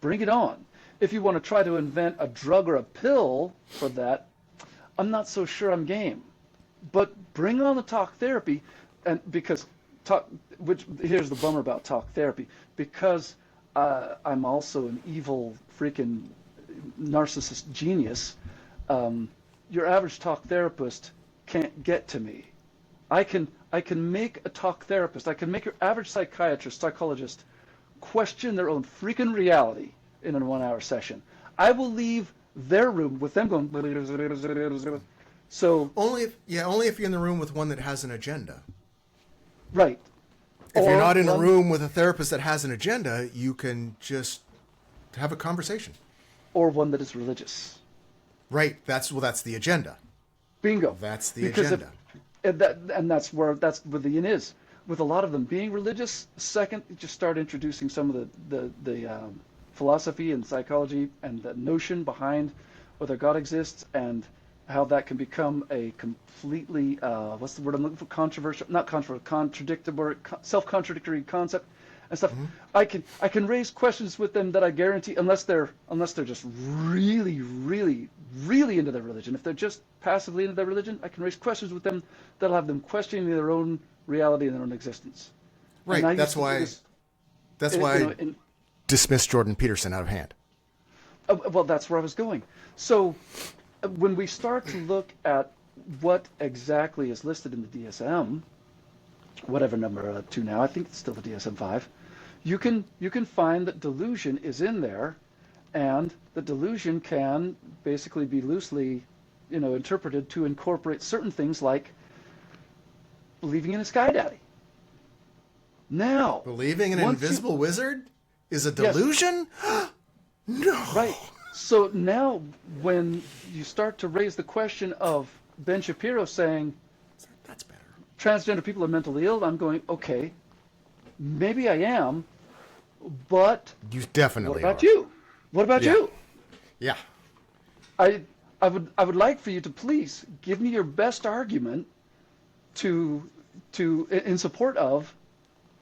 [SPEAKER 2] Bring it on. If you want to try to invent a drug or a pill for that, I'm not so sure I'm game. But bring on the talk therapy, and because here's the bummer about talk therapy, because I'm also an evil freaking narcissist genius. Your average talk therapist can't get to me. I can make a talk therapist, I can make your average psychiatrist, psychologist question their own freaking reality in a 1-hour session. I will leave their room with them going. So
[SPEAKER 3] only if you're in the room with one that has an agenda.
[SPEAKER 2] Right.
[SPEAKER 3] If you're not in a room with a therapist that has an agenda, you can just have a conversation.
[SPEAKER 2] Or one that is religious.
[SPEAKER 3] Right. That's the agenda.
[SPEAKER 2] Bingo.
[SPEAKER 3] That's the agenda.
[SPEAKER 2] And that's where the in is. With a lot of them being religious, second, you just start introducing some of the philosophy and psychology and the notion behind whether God exists and how that can become a completely, what's the word I'm looking for? Controversial, not controversial, contradictory, self-contradictory concept and stuff. Mm-hmm. I can raise questions with them that I guarantee, unless they're just really, really, really into their religion. If they're just passively into their religion, I can raise questions with them that'll have them questioning their own reality and their own existence.
[SPEAKER 3] Right. That's why I dismissed Jordan Peterson out of hand.
[SPEAKER 2] Well, that's where I was going. So when we start to look at what exactly is listed in the DSM, whatever number 2 now, I think it's still the DSM-5, you can find that delusion is in there, and the delusion can basically be loosely, interpreted to incorporate certain things like believing in a sky daddy. Now,
[SPEAKER 3] believing in an invisible wizard is a delusion? Yes. No.
[SPEAKER 2] Right. So now when you start to raise the question of Ben Shapiro saying,
[SPEAKER 3] that's better,
[SPEAKER 2] transgender people are mentally ill, I'm going, okay, maybe I am, but
[SPEAKER 3] you definitely
[SPEAKER 2] what about you? What about you?
[SPEAKER 3] Yeah.
[SPEAKER 2] I would like for you to please give me your best argument to in support of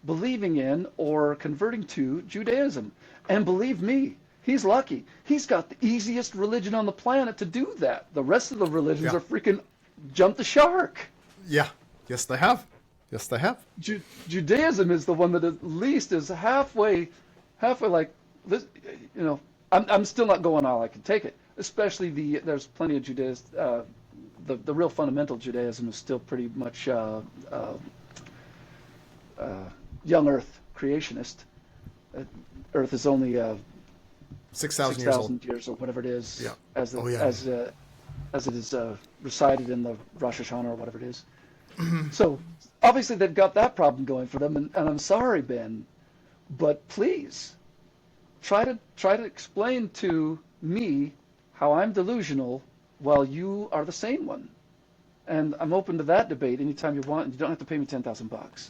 [SPEAKER 2] believing in or converting to Judaism. And believe me, he's lucky. He's got the easiest religion on the planet to do that. The rest of the religions are freaking jump the shark.
[SPEAKER 3] Yeah. Yes, they have. Yes, they have.
[SPEAKER 2] Judaism is the one that at least is halfway like this. I'm still not going all I can take it. Especially there's plenty of Judaism. The real fundamental Judaism is still pretty much young Earth creationist. Earth is only
[SPEAKER 3] 6,000
[SPEAKER 2] years or whatever it is,
[SPEAKER 3] yeah.
[SPEAKER 2] as it is recited in the Rosh Hashanah or whatever it is. So obviously they've got that problem going for them, and I'm sorry, Ben, but please try to explain to me how I'm delusional while you are the sane one. And I'm open to that debate anytime you want, and you don't have to pay me $10,000.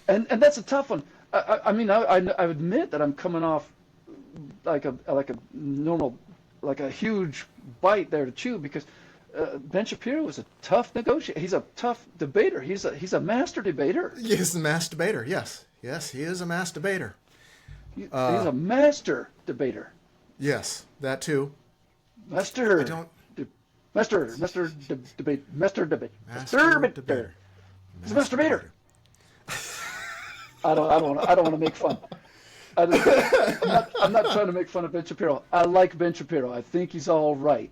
[SPEAKER 2] And that's a tough one. I mean, I admit that I'm coming off like a normal, like a huge bite there to chew, because Ben Shapiro is a tough negotiator. He's a tough debater. He's a master debater.
[SPEAKER 3] He's a master debater. Yes, he is a master debater.
[SPEAKER 2] He's a master debater.
[SPEAKER 3] Yes, that too.
[SPEAKER 2] Master.
[SPEAKER 3] I don't.
[SPEAKER 2] Master debate. Master debater. He's a master debater. I don't want to make fun. I'm not trying to make fun of Ben Shapiro. I like Ben Shapiro. I think he's all right.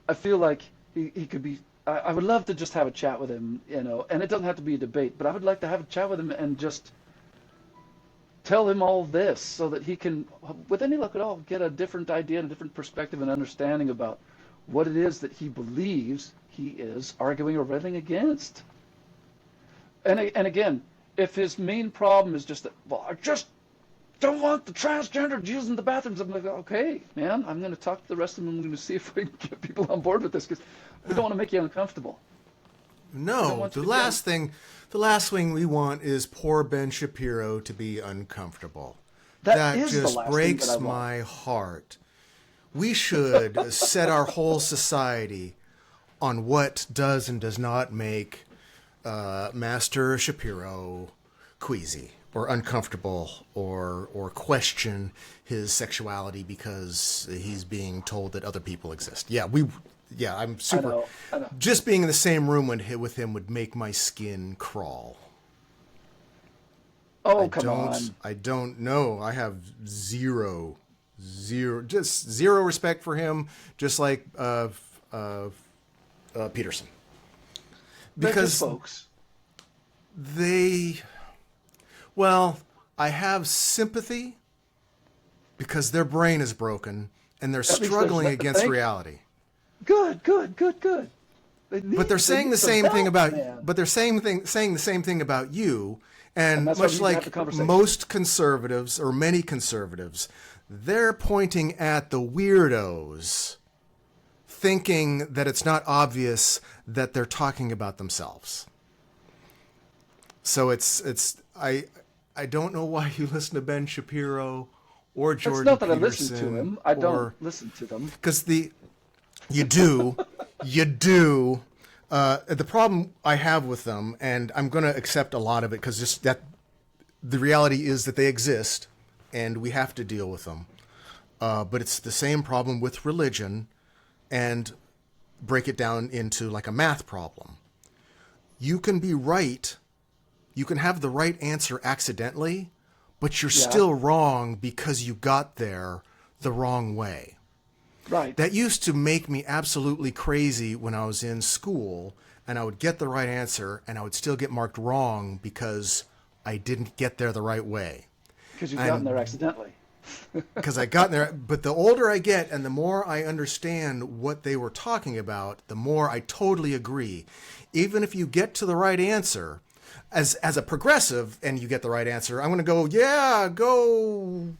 [SPEAKER 2] I feel like he could be. I would love to just have a chat with him, and it doesn't have to be a debate, but I would like to have a chat with him and just tell him all this so that he can, with any luck at all, get a different idea and a different perspective and understanding about what it is that he believes he is arguing or railing against. And again, if his main problem is just that, well, I just don't want the transgender using the bathrooms, I'm like, okay, man, I'm going to talk to the rest of them. I'm going to see if we can get people on board with this, because we don't want to make you uncomfortable.
[SPEAKER 3] No, the last thing we want is poor Ben Shapiro to be uncomfortable. That just breaks my heart. We should set our whole society on what does and does not make Master Shapiro queasy or uncomfortable or question his sexuality because he's being told that other people exist. I'm super. I know. Just being in the same room with him would make my skin crawl.
[SPEAKER 2] Oh, come on.
[SPEAKER 3] I don't know. I have zero respect for him, just like Peterson. Because
[SPEAKER 2] folks.
[SPEAKER 3] I have sympathy because their brain is broken and they're struggling against reality.
[SPEAKER 2] Good.
[SPEAKER 3] But they're saying the same thing about. But they're saying the same thing about you, and much like most conservatives or many conservatives, they're pointing at the weirdos, thinking that it's not obvious that they're talking about themselves. So I don't know why you listen to Ben Shapiro or Jordan Peterson.
[SPEAKER 2] It's not that I listen to him. I don't listen to them.
[SPEAKER 3] Because you do. The problem I have with them, and I'm going to accept a lot of it because just that the reality is that they exist, and we have to deal with them. But it's the same problem with religion, and break it down into like a math problem. You can be right. You can have the right answer accidentally, but you're still wrong because you got there the wrong way.
[SPEAKER 2] Right.
[SPEAKER 3] That used to make me absolutely crazy when I was in school, and I would get the right answer, and I would still get marked wrong because I didn't get there the right way.
[SPEAKER 2] Because you've gotten there accidentally.
[SPEAKER 3] Because I got there, but the older I get and the more I understand what they were talking about, the more I totally agree. Even if you get to the right answer, as a progressive, and you get the right answer, I'm going to go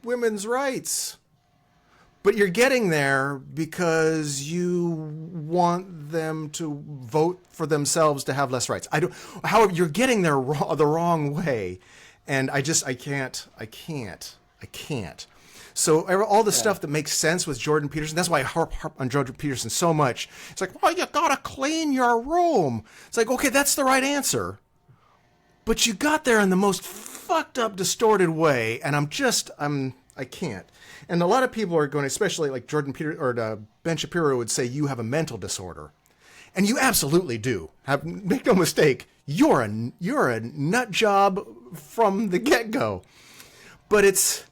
[SPEAKER 3] women's rights. But you're getting there because you want them to vote for themselves to have less rights. However, you're getting there the wrong way, and I can't. So all the stuff that makes sense with Jordan Peterson, that's why I harp on Jordan Peterson so much. It's like, well, you gotta clean your room. It's like, okay, that's the right answer, but you got there in the most fucked up, distorted way, and I can't. And a lot of people are going, especially like Ben Shapiro would say, you have a mental disorder, and you absolutely do. Make no mistake, you're a nut job from the get-go. But it's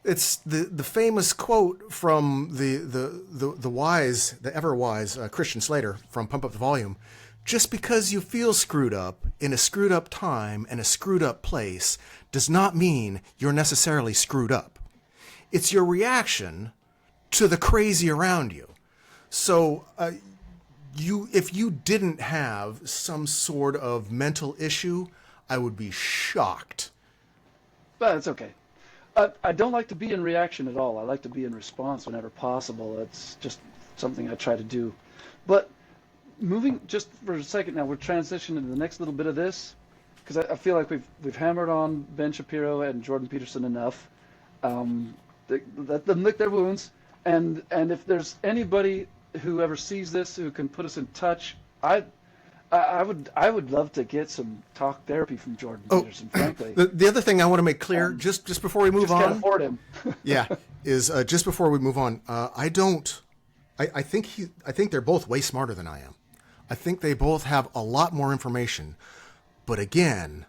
[SPEAKER 3] the famous quote from the ever wise Christian Slater from Pump Up the Volume. Just because you feel screwed up in a screwed up time and a screwed up place does not mean you're necessarily screwed up. It's your reaction to the crazy around you. So if you didn't have some sort of mental issue, I would be shocked.
[SPEAKER 2] But it's okay. I don't like to be in reaction at all. I like to be in response whenever possible. It's just something I try to do. But moving just for a second now, we're transitioning to the next little bit of this, because I feel like we've hammered on Ben Shapiro and Jordan Peterson enough. Let them lick their wounds, and if there's anybody who ever sees this who can put us in touch, I would love to get some talk therapy from Jordan Peterson. Frankly,
[SPEAKER 3] the other thing I want to make clear just before we move on,
[SPEAKER 2] can't afford him.
[SPEAKER 3] is just before we move on, I think they're both way smarter than I am. I think they both have a lot more information, but again,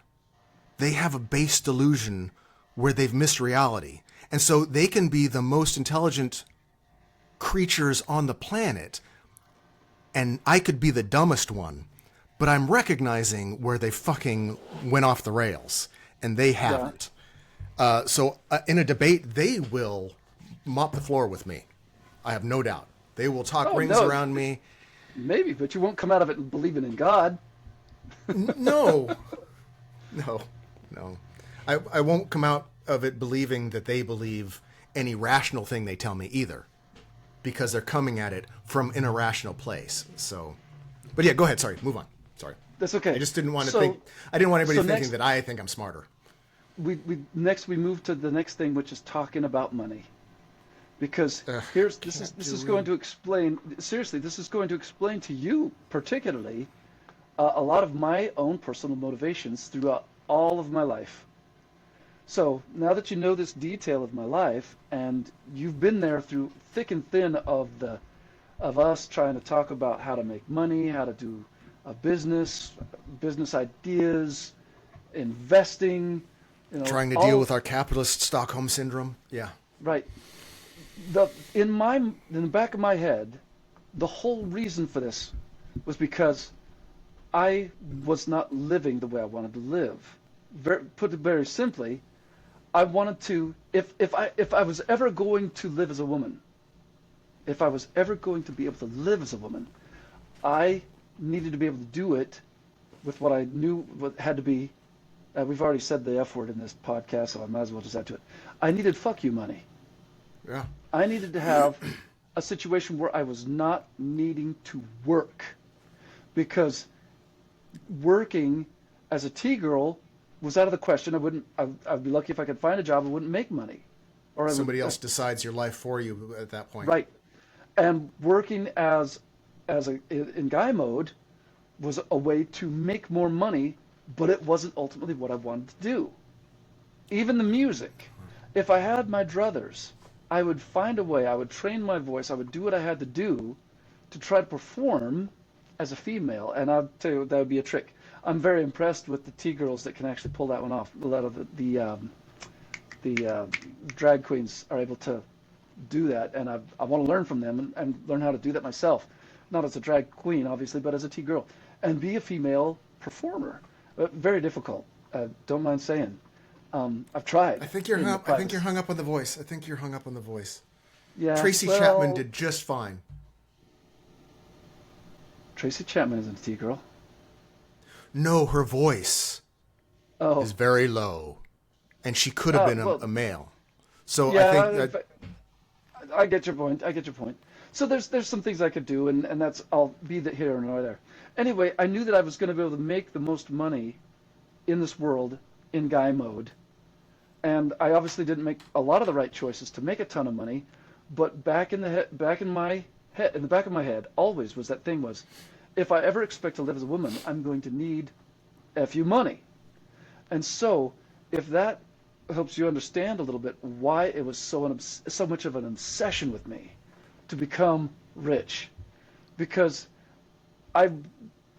[SPEAKER 3] they have a base delusion where they've missed reality. And so they can be the most intelligent creatures on the planet, and I could be the dumbest one, but I'm recognizing where they fucking went off the rails, and they haven't. So in a debate, they will mop the floor with me. I have no doubt. They will talk rings around me.
[SPEAKER 2] Maybe, but you won't come out of it believing in God.
[SPEAKER 3] No. I won't come out of it believing that they believe any rational thing they tell me either, because they're coming at it from an irrational place. So, but yeah, go ahead. Sorry, move on. Sorry.
[SPEAKER 2] That's okay.
[SPEAKER 3] I just didn't want to think. I didn't want anybody thinking that I think I'm smarter.
[SPEAKER 2] We move to the next thing, which is talking about money, because this is going to explain, seriously, this is going to explain to you particularly a lot of my own personal motivations throughout all of my life. So now that you know this detail of my life, and you've been there through thick and thin of us trying to talk about how to make money, how to do a business ideas, investing,
[SPEAKER 3] trying to deal with our capitalist Stockholm syndrome. Yeah.
[SPEAKER 2] Right. In the back of my head, the whole reason for this was because I was not living the way I wanted to live. Put it very simply, I wanted to, if I was ever going to live as a woman, if I was ever going to be able to live as a woman, I needed to be able to do it with what I knew what had to be. We've already said the F word in this podcast, so I might as well just add to it. I needed fuck you money.
[SPEAKER 3] Yeah.
[SPEAKER 2] I needed to have a situation where I was not needing to work, because working as a T-girl was out of the question. I'd be lucky if I could find a job. I wouldn't make money. Or
[SPEAKER 3] somebody else decides your life for you at that point.
[SPEAKER 2] Right. And working in guy mode was a way to make more money, but it wasn't ultimately what I wanted to do. Even the music. If I had my druthers, I would find a way. I would train my voice. I would do what I had to do to try to perform as a female. And I'll tell you, that would be a trick. I'm very impressed with the T-girls that can actually pull that one off. A lot of the drag queens are able to do that, and I want to learn from them and learn how to do that myself. Not as a drag queen, obviously, but as a T-girl. And be a female performer. Very difficult. Don't mind saying. I've tried.
[SPEAKER 3] I think you're hung up on the voice.
[SPEAKER 2] Yeah.
[SPEAKER 3] Tracy Chapman did just fine.
[SPEAKER 2] Tracy Chapman isn't a T-girl.
[SPEAKER 3] No, her voice is very low, and she could have been a male. So yeah, I think
[SPEAKER 2] I get your point. So there's some things I could do, and that's, I'll be here and there. Anyway, I knew that I was going to be able to make the most money in this world in guy mode, and I obviously didn't make a lot of the right choices to make a ton of money. But back in the back of my head, always was that thing was, if I ever expect to live as a woman, I'm going to need FU money. And so, if that helps you understand a little bit why it was so much of an obsession with me to become rich, because I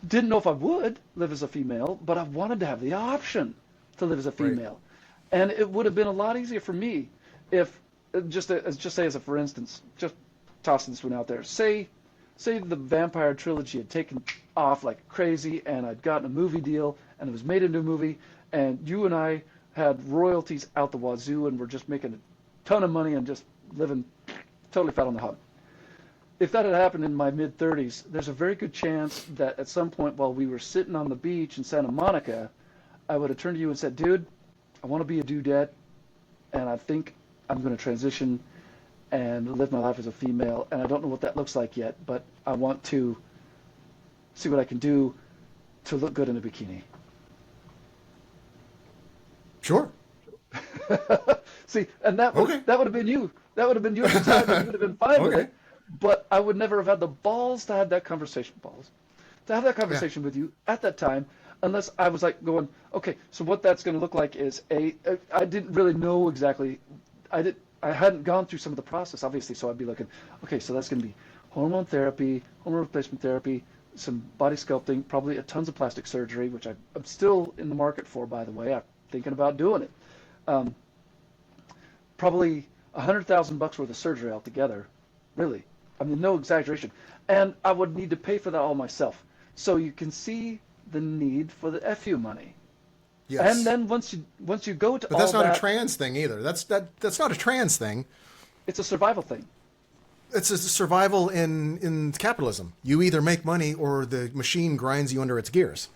[SPEAKER 2] didn't know if I would live as a female, but I wanted to have the option to live as a female. Right. And it would have been a lot easier for me if, just say as a for instance, just tossing this one out there, say the Vampire trilogy had taken off like crazy, and I'd gotten a movie deal, and it was made into a movie, and you and I had royalties out the wazoo, and we're just making a ton of money and just living totally fat on the hog. If that had happened in my mid-30s, there's a very good chance that at some point while we were sitting on the beach in Santa Monica, I would have turned to you and said, dude, I want to be a dudette, and I think I'm going to transition and live my life as a female, and I don't know what that looks like yet, but I want to see what I can do to look good in a bikini.
[SPEAKER 3] Sure.
[SPEAKER 2] See, and that would have been you. That would have been you at the time, and you would have been fine with it. But I would never have had the balls to have that conversation. With you at that time, unless I was like going, okay, so what that's going to look like is I didn't really know exactly. I hadn't gone through some of the process, obviously, so I'd be looking, okay, so that's going to be hormone therapy, hormone replacement therapy, some body sculpting, probably tons of plastic surgery, which I'm still in the market for, by the way. I'm thinking about doing it. Probably $100,000 worth of surgery altogether, really. I mean, no exaggeration. And I would need to pay for that all myself. So you can see the need for the FU money.
[SPEAKER 3] Yes.
[SPEAKER 2] And then once you go to
[SPEAKER 3] but
[SPEAKER 2] all
[SPEAKER 3] that's not
[SPEAKER 2] that,
[SPEAKER 3] a trans thing either. That's not a trans thing.
[SPEAKER 2] it's a survival thing.
[SPEAKER 3] It's a survival in capitalism. You either make money or the machine grinds you under its gears.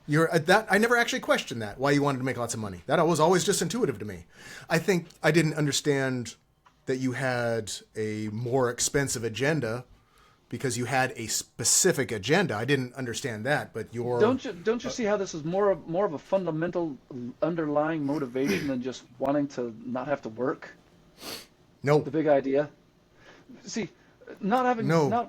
[SPEAKER 3] I never actually questioned that, why you wanted to make lots of money. That was always just intuitive to me. I think I didn't understand that you had a more expensive agenda because you had a specific agenda. I didn't understand that, but
[SPEAKER 2] don't you see how this is more of a fundamental underlying motivation than just wanting to not have to work?
[SPEAKER 3] No.
[SPEAKER 2] The big idea. See, not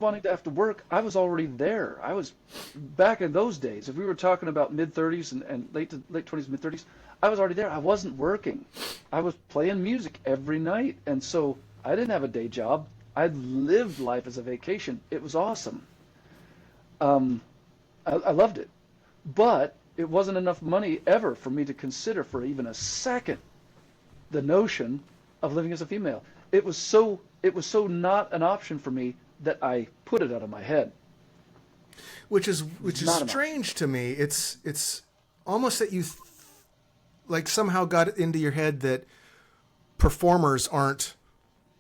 [SPEAKER 2] wanting to have to work, I was already there. I was back in those days. If we were talking about mid-30s and late 20s, mid-30s, I was already there. I wasn't working. I was playing music every night, and so I didn't have a day job. I lived life as a vacation. It was awesome. I loved it, but it wasn't enough money ever for me to consider for even a second the notion of living as a female. It was so not an option for me that I put it out of my head.
[SPEAKER 3] Which is strange to me. It's almost that you like somehow got it into your head that performers aren't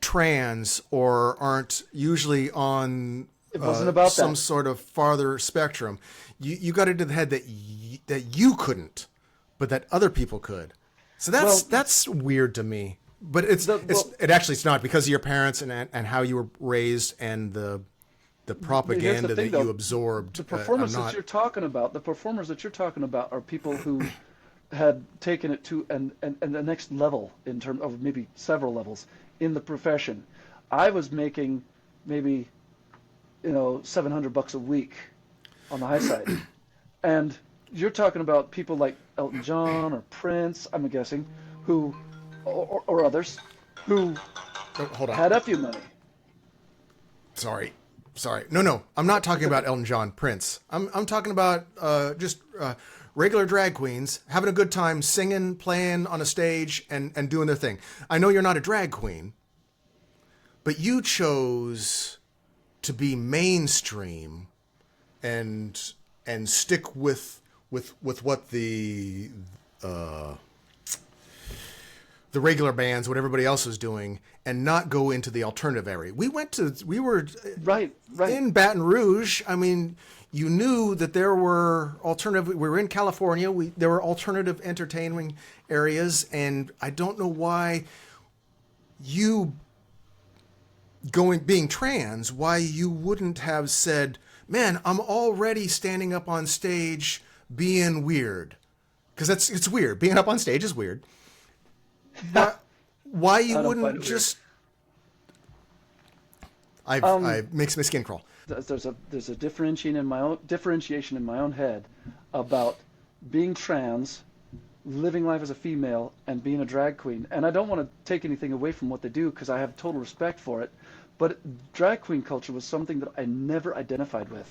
[SPEAKER 3] trans or aren't usually on
[SPEAKER 2] it wasn't about
[SPEAKER 3] some
[SPEAKER 2] that.
[SPEAKER 3] sort of farther spectrum. You got into the head that you couldn't, but that other people could. So that's weird to me. But it's not because of your parents and how you were raised and the propaganda that you absorbed.
[SPEAKER 2] The performers that you're talking about, are people who had taken it to and the next level in terms of maybe several levels in the profession. I was making maybe $700 a week on the high side, and you're talking about people like Elton John or Prince, I'm guessing, who. Or others who had a few money.
[SPEAKER 3] Sorry. No. I'm not talking about Elton John, Prince. I'm talking about just regular drag queens having a good time singing, playing on a stage, and doing their thing. I know you're not a drag queen, but you chose to be mainstream and stick with what the regular bands, what everybody else was doing, and not go into the alternative area. We were
[SPEAKER 2] right
[SPEAKER 3] in Baton Rouge. I mean, you knew that there were alternative. We were in California. There were alternative entertaining areas, and I don't know why you being trans, why you wouldn't have said, "Man, I'm already standing up on stage being weird," because it's weird. Being up on stage is weird. Why you wouldn't just? I makes my skin crawl.
[SPEAKER 2] There's a differentiation in my own head about being trans, living life as a female, and being a drag queen. And I don't want to take anything away from what they do because I have total respect for it. But drag queen culture was something that I never identified with.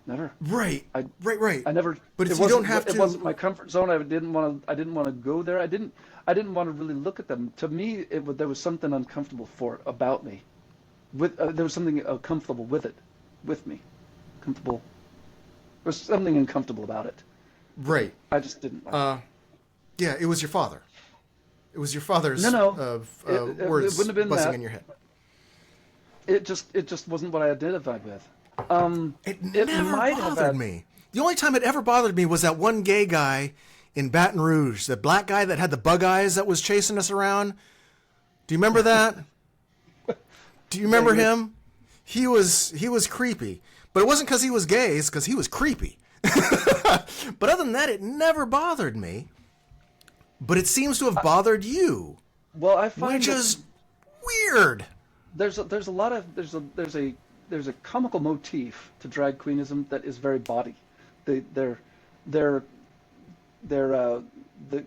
[SPEAKER 2] Never.
[SPEAKER 3] Right. Right.
[SPEAKER 2] I never.
[SPEAKER 3] But if you don't have to,
[SPEAKER 2] it wasn't my comfort zone. I didn't want to go there. I didn't want to really look at them. To me, there was something uncomfortable about me. There was something uncomfortable with me. Comfortable. There was something uncomfortable about it.
[SPEAKER 3] Right.
[SPEAKER 2] I just didn't like it.
[SPEAKER 3] Yeah, it was your father. It was your father's
[SPEAKER 2] words
[SPEAKER 3] it
[SPEAKER 2] wouldn't have been
[SPEAKER 3] buzzing
[SPEAKER 2] that.
[SPEAKER 3] in your head.
[SPEAKER 2] It just wasn't what I identified with.
[SPEAKER 3] It never
[SPEAKER 2] might
[SPEAKER 3] bothered me. The only time it ever bothered me was that one gay guy in Baton Rouge, the black guy that had the bug eyes that was chasing us around. Do you remember that? Do you remember him? He was creepy, but it wasn't because he was gay; it's because he was creepy. But other than that, it never bothered me. But it seems to have bothered you.
[SPEAKER 2] Well, I find
[SPEAKER 3] which is weird.
[SPEAKER 2] There's a comical motif to drag queenism that is very body. The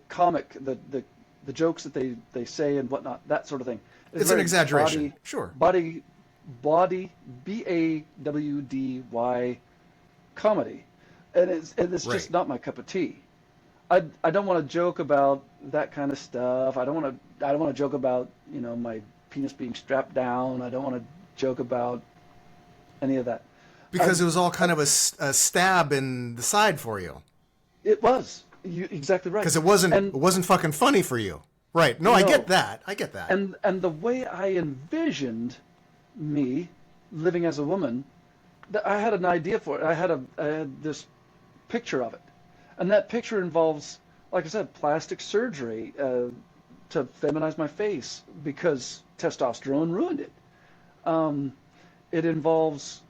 [SPEAKER 2] comic, the jokes that they say and whatnot, that sort of thing.
[SPEAKER 3] It's an exaggeration. Sure.
[SPEAKER 2] Body, BAWDY comedy, and it's just not my cup of tea. I don't want to joke about that kind of stuff. I don't want to joke about my penis being strapped down. I don't want to joke about any of that.
[SPEAKER 3] Because it was all kind of a stab in the side for you.
[SPEAKER 2] It was. Exactly right.
[SPEAKER 3] Because it wasn't fucking funny for you. Right. No, I get that.
[SPEAKER 2] And the way I envisioned me living as a woman, I had an idea for it. I had this picture of it. And that picture involves, like I said, plastic surgery to feminize my face because testosterone ruined it. It involves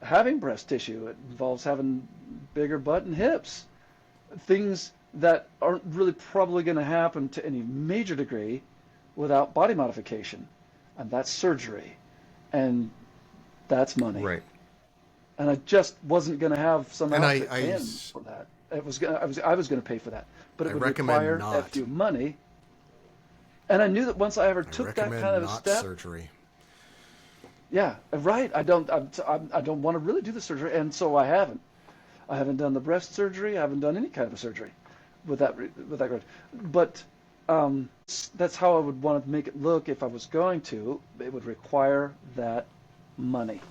[SPEAKER 2] having breast tissue. It involves having bigger butt and hips. Things that aren't really probably going to happen to any major degree without body modification. And that's surgery. And that's money.
[SPEAKER 3] Right.
[SPEAKER 2] And I just wasn't going to have some outfit in for that. I was going to pay for that. But it would require a few money. And I knew that once I ever took that kind of a step,
[SPEAKER 3] surgery.
[SPEAKER 2] Yeah, right. I don't want to really do the surgery, and so I haven't. I haven't done the breast surgery. I haven't done any kind of a surgery with that regard. But that's how I would want to make it look if I was going to. It would require that money.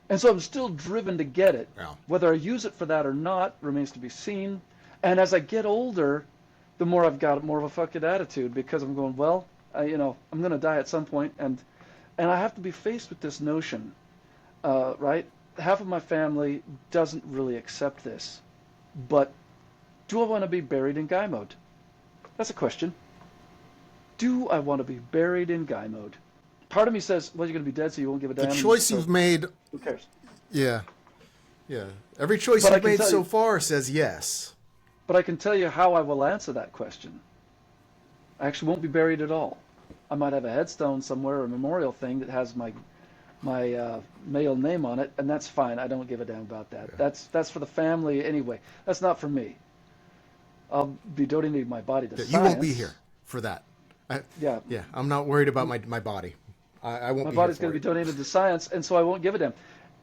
[SPEAKER 2] And so I'm still driven to get it.
[SPEAKER 3] Yeah.
[SPEAKER 2] Whether I use it for that or not remains to be seen. And as I get older, the more I've got more of a fuck it attitude because I'm going, well, I'm going to die at some point, and I have to be faced with this notion, right? Half of my family doesn't really accept this, but do I want to be buried in guy mode? That's a question. Do I want to be buried in guy mode? Part of me says, well, you're going to be dead, so you won't give a damn.
[SPEAKER 3] The choice you've made...
[SPEAKER 2] Who cares?
[SPEAKER 3] Yeah. Yeah. Every choice you've made so far says yes.
[SPEAKER 2] But I can tell you how I will answer that question. I actually won't be buried at all. I might have a headstone somewhere, or a memorial thing that has my male name on it, and that's fine. I don't give a damn about that. Yeah. That's for the family anyway. That's not for me. I'll be donating my body to science.
[SPEAKER 3] You won't be here for that.
[SPEAKER 2] Yeah.
[SPEAKER 3] I'm not worried about my body. I won't.
[SPEAKER 2] My body's going to be donated to science, and so I won't give a damn.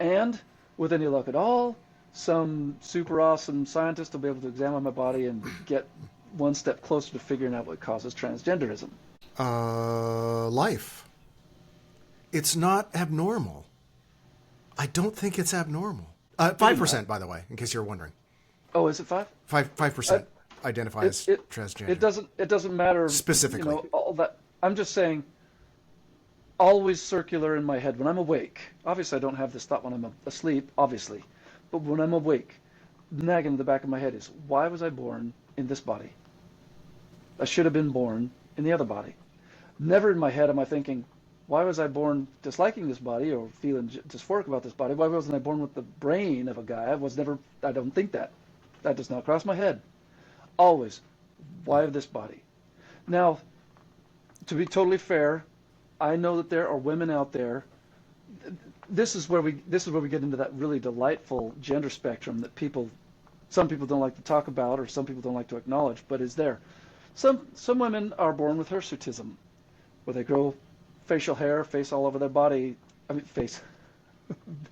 [SPEAKER 2] And with any luck at all, some super awesome scientist will be able to examine my body and get one step closer to figuring out what causes transgenderism.
[SPEAKER 3] Life. It's not abnormal. I don't think it's abnormal. 5%, by the way, in case you're wondering.
[SPEAKER 2] Oh, is it 5?
[SPEAKER 3] 5% identify as transgender.
[SPEAKER 2] It doesn't matter
[SPEAKER 3] specifically.
[SPEAKER 2] All that. I'm just saying. Always circular in my head when I'm awake. Obviously, I don't have this thought when I'm asleep. Obviously, but when I'm awake, nagging in the back of my head is, why was I born in this body? I should have been born in the other body. Never in my head am I thinking, why was I born disliking this body or feeling dysphoric about this body? Why wasn't I born with the brain of a guy? I don't think that. That does not cross my head. Always, why this body? Now, to be totally fair, I know that there are women out there. This is where we get into that really delightful gender spectrum that some people don't like to talk about or some people don't like to acknowledge, but is there. Some women are born with hirsutism, where they grow facial hair, face all over their body.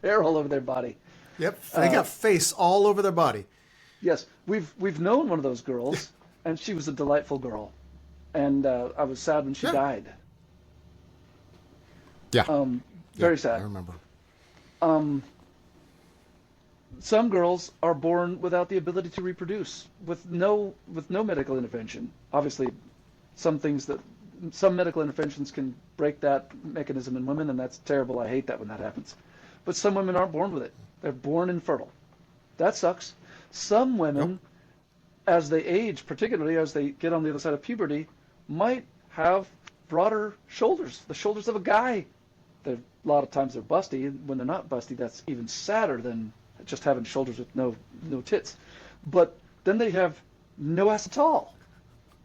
[SPEAKER 2] Hair all over their body.
[SPEAKER 3] Yep, they got face all over their body.
[SPEAKER 2] Yes, we've known one of those girls, and she was a delightful girl, and I was sad when she died.
[SPEAKER 3] Yeah.
[SPEAKER 2] Very sad.
[SPEAKER 3] I remember.
[SPEAKER 2] Some girls are born without the ability to reproduce, with no medical intervention. Obviously, some medical interventions can break that mechanism in women, and that's terrible. I hate that when that happens. But some women aren't born with it. They're born infertile. That sucks. Some women, as they age, particularly as they get on the other side of puberty, might have broader shoulders, the shoulders of a guy. A lot of times they're busty, and when they're not busty, that's even sadder than just having shoulders with no tits. But then they have no ass at all.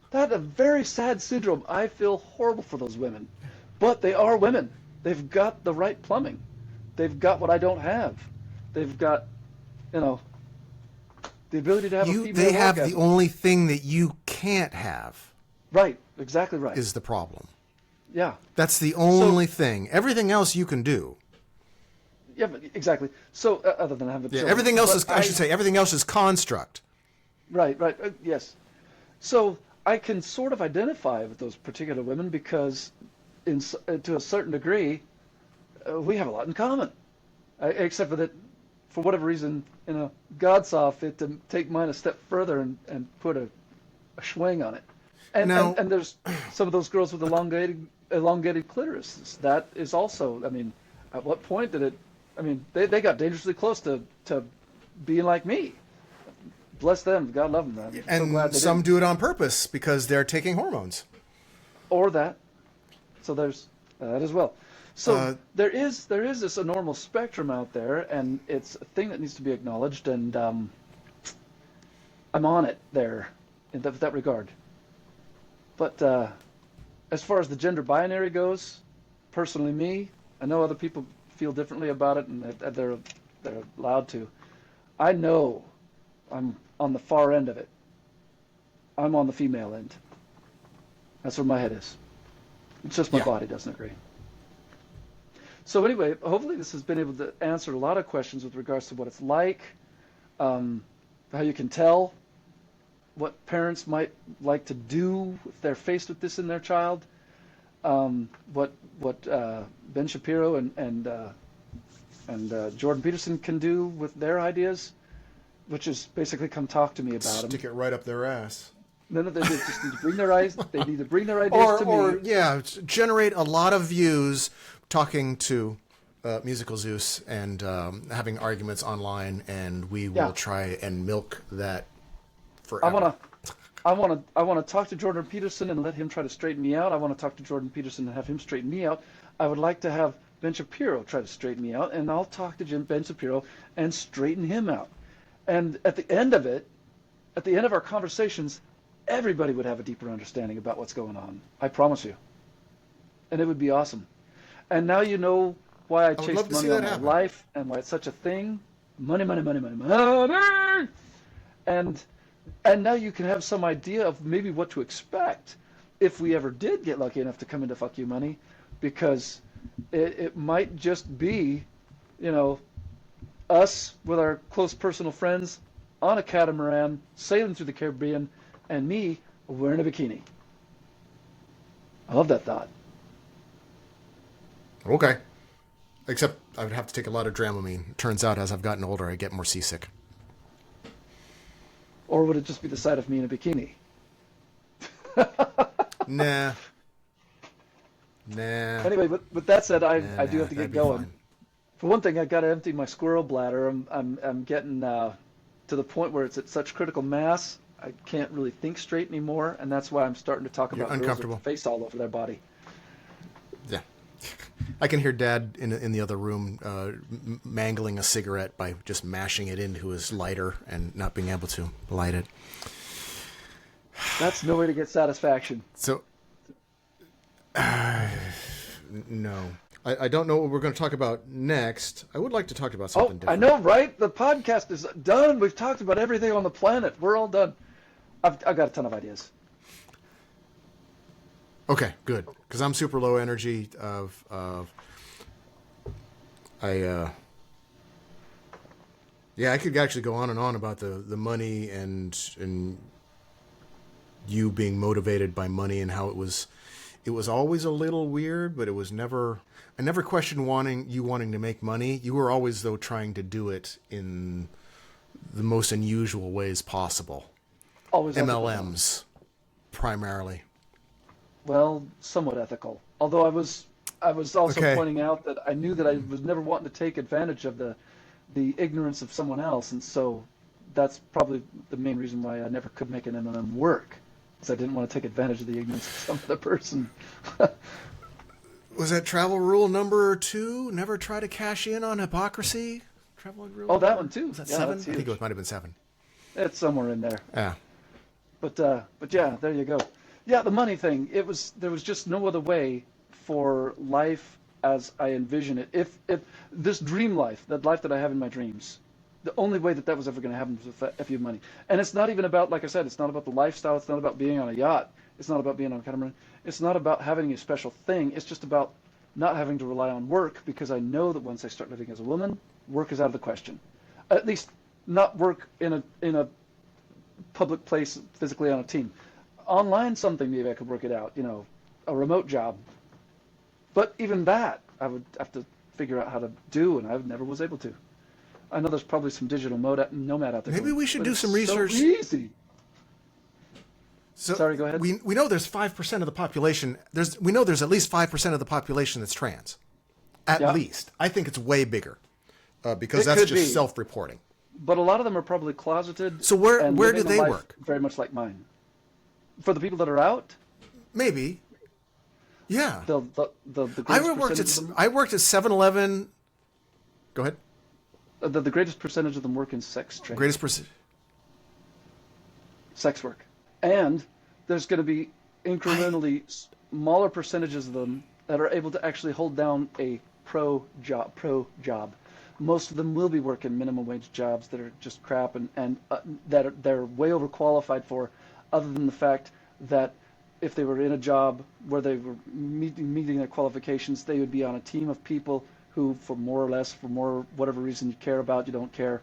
[SPEAKER 2] That's a very sad syndrome. I feel horrible for those women. But they are women. They've got the right plumbing. They've got what I don't have. They've got, the ability to have a female orgasm.
[SPEAKER 3] They have the only thing that you can't have.
[SPEAKER 2] Right, exactly right.
[SPEAKER 3] Is the problem.
[SPEAKER 2] Yeah.
[SPEAKER 3] That's the only thing. Everything else you can do.
[SPEAKER 2] Yeah, exactly. So, other than having children.
[SPEAKER 3] Everything else is, I should say, everything else is construct.
[SPEAKER 2] Right. Yes. So, I can sort of identify with those particular women because, to a certain degree, we have a lot in common. Except for that for whatever reason, God saw fit to take mine a step further and put a swing on it. And there's some of those girls with elongated clitoris. That is also, I mean, at what point did it? I mean, they got dangerously close to being like me. Bless them. God love them. I'm
[SPEAKER 3] and
[SPEAKER 2] so glad
[SPEAKER 3] some do it on purpose because they're taking hormones.
[SPEAKER 2] Or that. So there's that as well. So there is this enormous spectrum out there, and it's a thing that needs to be acknowledged, and I'm on it there in that regard. But as far as the gender binary goes, personally me, I know other people feel differently about it, and they're allowed to. I know I'm on the far end of it. I'm on the female end. That's where my head is. It's just my body doesn't agree. So anyway, hopefully this has been able to answer a lot of questions with regards to what it's like, how you can tell, what parents might like to do if they're faced with this in their child, what Ben Shapiro and Jordan Peterson can do with their ideas, which is basically come talk to me about them.
[SPEAKER 3] Stick it right up their ass.
[SPEAKER 2] No, they just need to bring their eyes. They need to bring their ideas to me.
[SPEAKER 3] Or generate a lot of views talking to Musical Zeus and having arguments online, and we will try and milk that forever.
[SPEAKER 2] I want to talk to Jordan Peterson and let him try to straighten me out. I want to talk to Jordan Peterson and have him straighten me out. I would like to have Ben Shapiro try to straighten me out, and I'll talk to Ben Shapiro and straighten him out. And at the end of it, at the end of our conversations, everybody would have a deeper understanding about what's going on. I promise you. And it would be awesome. And now you know why I chased money all my life and why it's such a thing. Money, money, money, money, money. And now you can have some idea of maybe what to expect if we ever did get lucky enough to come into Fuck You Money, because it might just be, us with our close personal friends on a catamaran sailing through the Caribbean, and me wearing a bikini. I love that thought.
[SPEAKER 3] Okay. Except I would have to take a lot of Dramamine. Turns out as I've gotten older, I get more seasick.
[SPEAKER 2] Or would it just be the sight of me in a bikini?
[SPEAKER 3] Nah.
[SPEAKER 2] Anyway, with that said, I do have to get going.
[SPEAKER 3] Fine.
[SPEAKER 2] For one thing, I got to empty my squirrel bladder. I'm getting to the point where it's at such critical mass, I can't really think straight anymore, and that's why I'm starting to talk about girls with their face all over their body.
[SPEAKER 3] Yeah. I can hear Dad in the other room mangling a cigarette by just mashing it into his lighter and not being able to light it.
[SPEAKER 2] That's no way to get satisfaction.
[SPEAKER 3] So, no. I don't know what we're going to talk about next. I would like to talk about something different.
[SPEAKER 2] I know, right? The podcast is done. We've talked about everything on the planet. We're all done. I've got a ton of ideas.
[SPEAKER 3] Okay, good. Because I'm super low energy. I could actually go on and on about the money and you being motivated by money and how it was always a little weird, but it was never. I never questioned wanting to make money. You were always, though, trying to do it in the most unusual ways possible.
[SPEAKER 2] Always
[SPEAKER 3] MLMs, primarily.
[SPEAKER 2] Well, somewhat ethical. Although I was also pointing out that I knew that I was never wanting to take advantage of the ignorance of someone else, and so that's probably the main reason why I never could make an MLM work, because I didn't want to take advantage of the ignorance of some other person.
[SPEAKER 3] Was that travel rule number 2? Never try to cash in on hypocrisy? Travel rule.
[SPEAKER 2] Oh, that one too.
[SPEAKER 3] Was that 7? I think it might have been 7.
[SPEAKER 2] It's somewhere in there.
[SPEAKER 3] Yeah.
[SPEAKER 2] But yeah, there you go. Yeah, the money thing. There was just no other way for life as I envision it. If this dream life, that life that I have in my dreams, the only way that was ever going to happen was with FU money. And it's not even about, like I said, it's not about the lifestyle. It's not about being on a yacht. It's not about being on a catamaran. It's not about having a special thing. It's just about not having to rely on work, because I know that once I start living as a woman, work is out of the question. At least not work in a public place physically on a team. Online something, maybe I could work it out, a remote job. But even that, I would have to figure out how to do, and I never was able to. I know there's probably some digital nomad out there.
[SPEAKER 3] Maybe we should do some research.
[SPEAKER 2] So easy.
[SPEAKER 3] So
[SPEAKER 2] sorry, go ahead.
[SPEAKER 3] We know there's 5% of the population. We know there's at least 5% of the population that's trans. At least. I think it's way bigger because that's just self-reporting.
[SPEAKER 2] But a lot of them are probably closeted.
[SPEAKER 3] So where do they work?
[SPEAKER 2] Very much like mine. For the people that are out?
[SPEAKER 3] Maybe. Yeah.
[SPEAKER 2] The
[SPEAKER 3] I worked at 7-Eleven. Go ahead.
[SPEAKER 2] The greatest percentage of them work in sex trade.
[SPEAKER 3] Greatest percentage.
[SPEAKER 2] Sex work. And there's going to be incrementally smaller percentages of them that are able to actually hold down a pro job. Most of them will be working minimum wage jobs that are just crap and that they're way overqualified for, other than the fact that if they were in a job where they were meeting their qualifications, they would be on a team of people who, for whatever reason you care about, you don't care,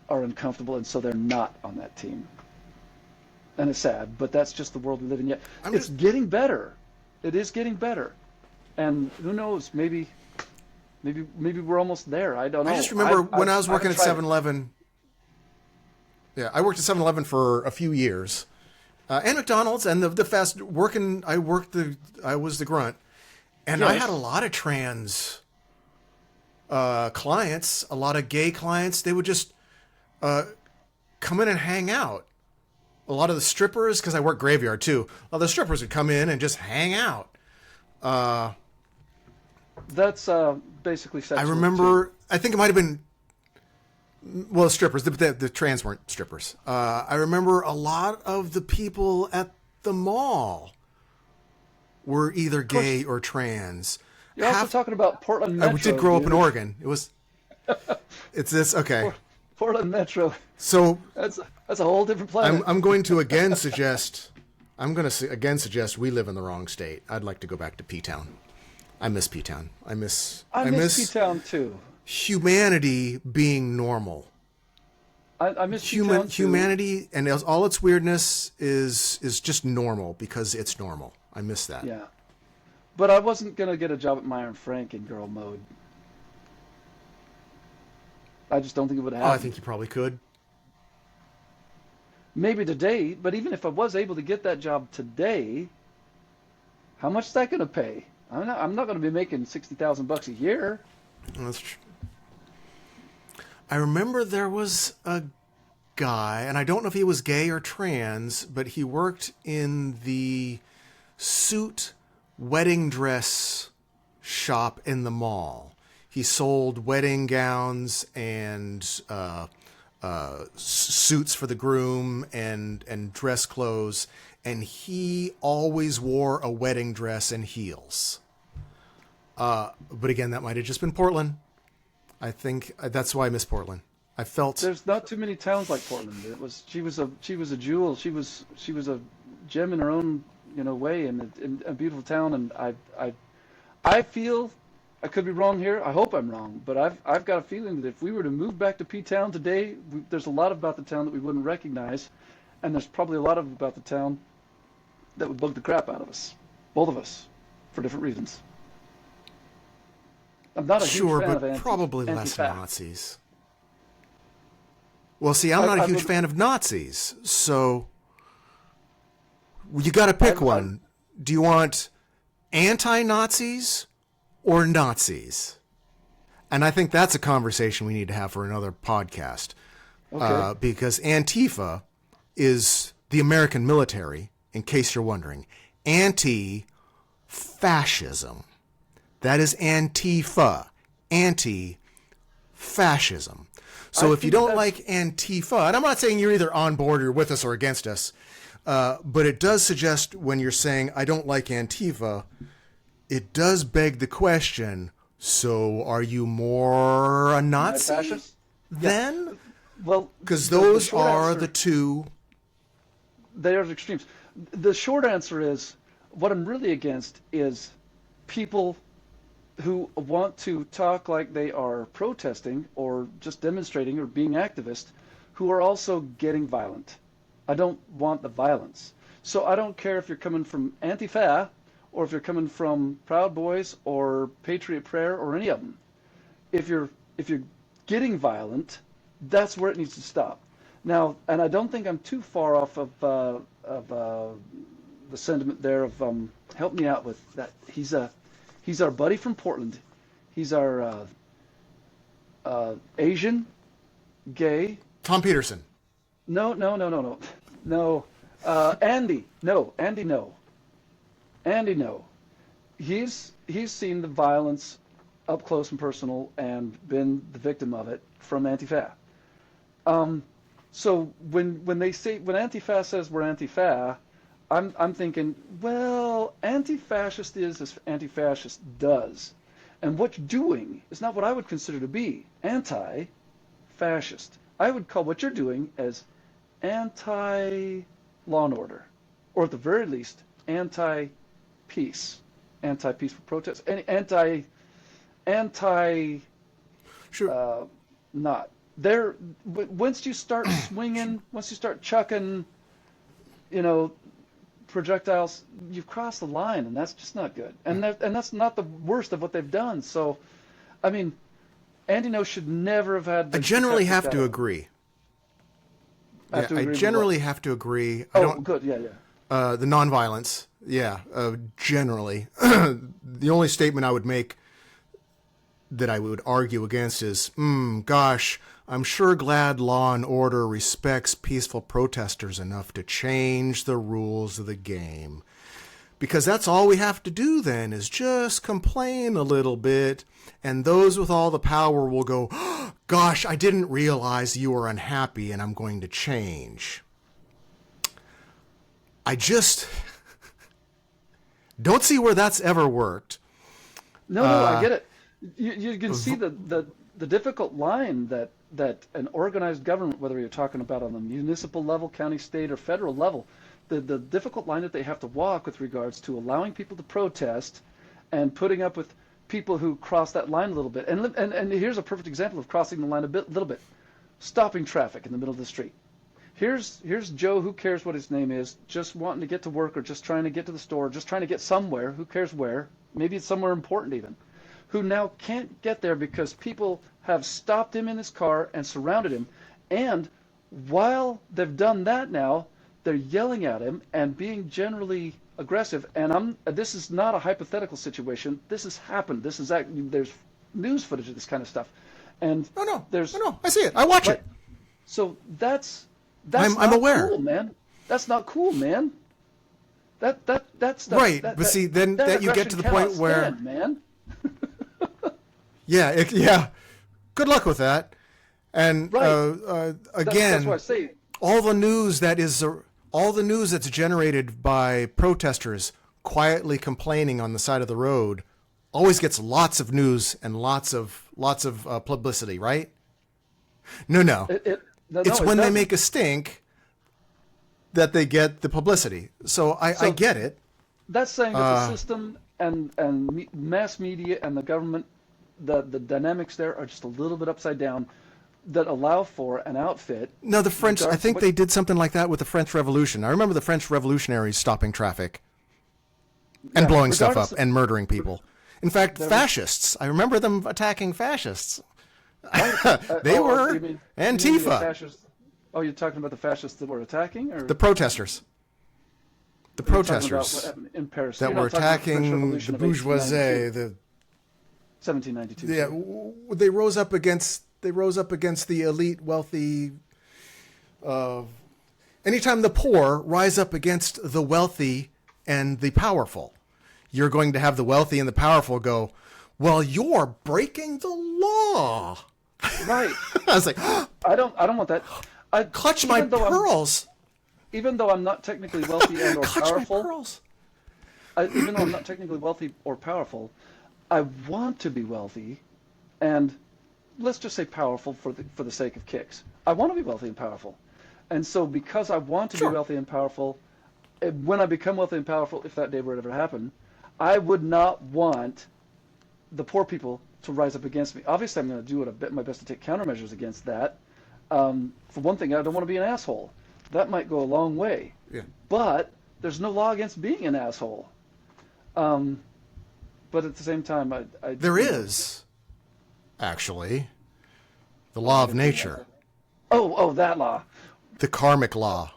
[SPEAKER 2] are uncomfortable, and so they're not on that team. And it's sad, but that's just the world we live in yet. It's getting better. It is getting better. And who knows, maybe we're almost there. I don't know.
[SPEAKER 3] I just remember when I was working at 7-Eleven. Yeah, I worked at 7-Eleven for a few years. And McDonald's and the fast working. I was the grunt. And I had a lot of trans clients, a lot of gay clients. They would just come in and hang out. A lot of the strippers, because I work graveyard too, a lot of the strippers would come in and just hang out.
[SPEAKER 2] That's basically sexual.
[SPEAKER 3] I remember, I think it might have been, well, strippers, the trans weren't strippers. I remember a lot of the people at the mall were either gay or trans.
[SPEAKER 2] You're also talking about Portland Metro.
[SPEAKER 3] I did grow up in Oregon. It's this, okay.
[SPEAKER 2] Portland Metro.
[SPEAKER 3] So
[SPEAKER 2] that's a whole different planet.
[SPEAKER 3] I'm going to again suggest we live in the wrong state. I'd like to go back to P-Town. I miss P-Town. I miss
[SPEAKER 2] P-Town too.
[SPEAKER 3] Humanity being normal.
[SPEAKER 2] I miss P-Town too.
[SPEAKER 3] Humanity and all its weirdness is just normal because it's normal. I miss that.
[SPEAKER 2] Yeah. But I wasn't gonna get a job at Meyer and Frank in girl mode. I just don't think it would happen.
[SPEAKER 3] Oh, I think you probably could.
[SPEAKER 2] Maybe today, but even if I was able to get that job today, how much is that going to pay? I'm not going to be making $60,000 a year.
[SPEAKER 3] That's true. I remember there was a guy, and I don't know if he was gay or trans, but he worked in the suit wedding dress shop in the mall. He sold wedding gowns and suits for the groom and dress clothes, and he always wore a wedding dress and heels. But again, that might have just been Portland. I think that's why I miss Portland. I felt
[SPEAKER 2] there's not too many towns like Portland. She was a jewel. She was a gem in her own way, and a beautiful town. And I feel. I could be wrong here. I hope I'm wrong, but I've got a feeling that if we were to move back to P-Town today, there's a lot about the town that we wouldn't recognize, and there's probably a lot about the town that would bug the crap out of us, both of us, for different reasons. I'm not a huge fan of
[SPEAKER 3] probably less Nazis. Well, see, I'm not a huge fan of Nazis, so you got to pick one. Do you want anti-Nazis or Nazis? And I think that's a conversation we need to have for another podcast. Okay. Because Antifa is the American military, in case you're wondering. Anti-fascism. That is Antifa. Anti-fascism. So if you don't like Antifa, and I'm not saying you're either on board or with us or against us, but it does suggest when you're saying, I don't like Antifa, it does beg the question, so are you more a Nazi then?
[SPEAKER 2] Yeah. Well,
[SPEAKER 3] because those are the two.
[SPEAKER 2] They are extremes. The short answer is, what I'm really against is people who want to talk like they are protesting or just demonstrating or being activists, who are also getting violent. I don't want the violence. So I don't care if you're coming from Antifa or if you're coming from Proud Boys or Patriot Prayer or any of them. If you're getting violent, that's where it needs to stop. Now, and I don't think I'm too far off of the sentiment there of help me out with that. He's our buddy from Portland. He's our Asian, gay.
[SPEAKER 3] Tom Peterson.
[SPEAKER 2] No. Andy. No. Andy. No. He's seen the violence up close and personal and been the victim of it from Antifa. So when Antifa says we're Antifa, I'm thinking, well, anti-fascist is as anti-fascist does. And what you're doing is not what I would consider to be anti-fascist. I would call what you're doing as anti-law and order, or at the very least, anti-peace, anti-peaceful protest,
[SPEAKER 3] Sure.
[SPEAKER 2] Not. There, once you start swinging, once you start chucking, projectiles, you've crossed the line, and that's just not good. And that's not the worst of what they've done. So, I mean, Andy No should never have had.
[SPEAKER 3] I generally have to agree. I generally have to agree.
[SPEAKER 2] Good. Yeah.
[SPEAKER 3] The nonviolence. Yeah. Generally, the only statement I would make that I would argue against is, gosh, I'm sure glad law and order respects peaceful protesters enough to change the rules of the game. Because that's all we have to do then is just complain a little bit, and those with all the power will go, oh, gosh, I didn't realize you were unhappy and I'm going to change. I just don't see where that's ever worked.
[SPEAKER 2] No, I get it. You can see the difficult line that an organized government, whether you're talking about on the municipal level, county, state, or federal level, the difficult line that they have to walk with regards to allowing people to protest and putting up with people who cross that line a little bit. And here's a perfect example of crossing the line little bit. Stopping traffic in the middle of the street. Here's Joe, who cares what his name is, just wanting to get to work or just trying to get to the store, just trying to get somewhere, who cares where, maybe it's somewhere important even, who now can't get there because people have stopped him in his car and surrounded him. And while they've done that now, they're yelling at him and being generally aggressive. And this is not a hypothetical situation. This has happened. There's news footage of this kind of stuff. And
[SPEAKER 3] no, I see it. I watch it.
[SPEAKER 2] So that's
[SPEAKER 3] I'm
[SPEAKER 2] not
[SPEAKER 3] aware.
[SPEAKER 2] Cool, man. That's not cool, man. That's
[SPEAKER 3] right. But see, then that you get to the point where,
[SPEAKER 2] stand, man.
[SPEAKER 3] Yeah. Good luck with that. And
[SPEAKER 2] right.
[SPEAKER 3] Again,
[SPEAKER 2] that's what I say.
[SPEAKER 3] All the news that's generated by protesters quietly complaining on the side of the road always gets lots of news and lots of publicity, right? No. It's when they make a stink that they get the publicity. So I get it.
[SPEAKER 2] That's saying that the system and mass media and the government, the dynamics there are just a little bit upside down that allow for an outfit.
[SPEAKER 3] No, the French, I think they did something like that with the French Revolution. I remember the French revolutionaries stopping traffic and blowing stuff up and murdering people. In fact, fascists, I remember them attacking fascists. They were Antifa.
[SPEAKER 2] You're talking about the fascists that were attacking? Or?
[SPEAKER 3] The protesters. The protesters
[SPEAKER 2] in Paris.
[SPEAKER 3] that were attacking the bourgeoisie.
[SPEAKER 2] 1792.
[SPEAKER 3] Yeah, they rose up against the elite, wealthy. Anytime the poor rise up against the wealthy and the powerful, you're going to have the wealthy and the powerful go, well, you're breaking the law.
[SPEAKER 2] Right.
[SPEAKER 3] I was like,
[SPEAKER 2] I don't want that. I
[SPEAKER 3] clutch my pearls.
[SPEAKER 2] Even though I'm not technically wealthy and or powerful.
[SPEAKER 3] My pearls.
[SPEAKER 2] Even though I'm not technically wealthy or powerful, I want to be wealthy, and let's just say powerful for the sake of kicks. I want to be wealthy and powerful, and so because I want to be wealthy and powerful, when I become wealthy and powerful, if that day were to ever happen, I would not want the poor people to rise up against me. Obviously, I'm going to do my best to take countermeasures against that. For one thing, I don't want to be an asshole. That might go a long way.
[SPEAKER 3] Yeah.
[SPEAKER 2] But there's no law against being an asshole. But at the same time,
[SPEAKER 3] there is, actually. The law of nature.
[SPEAKER 2] Oh, that law.
[SPEAKER 3] The karmic law.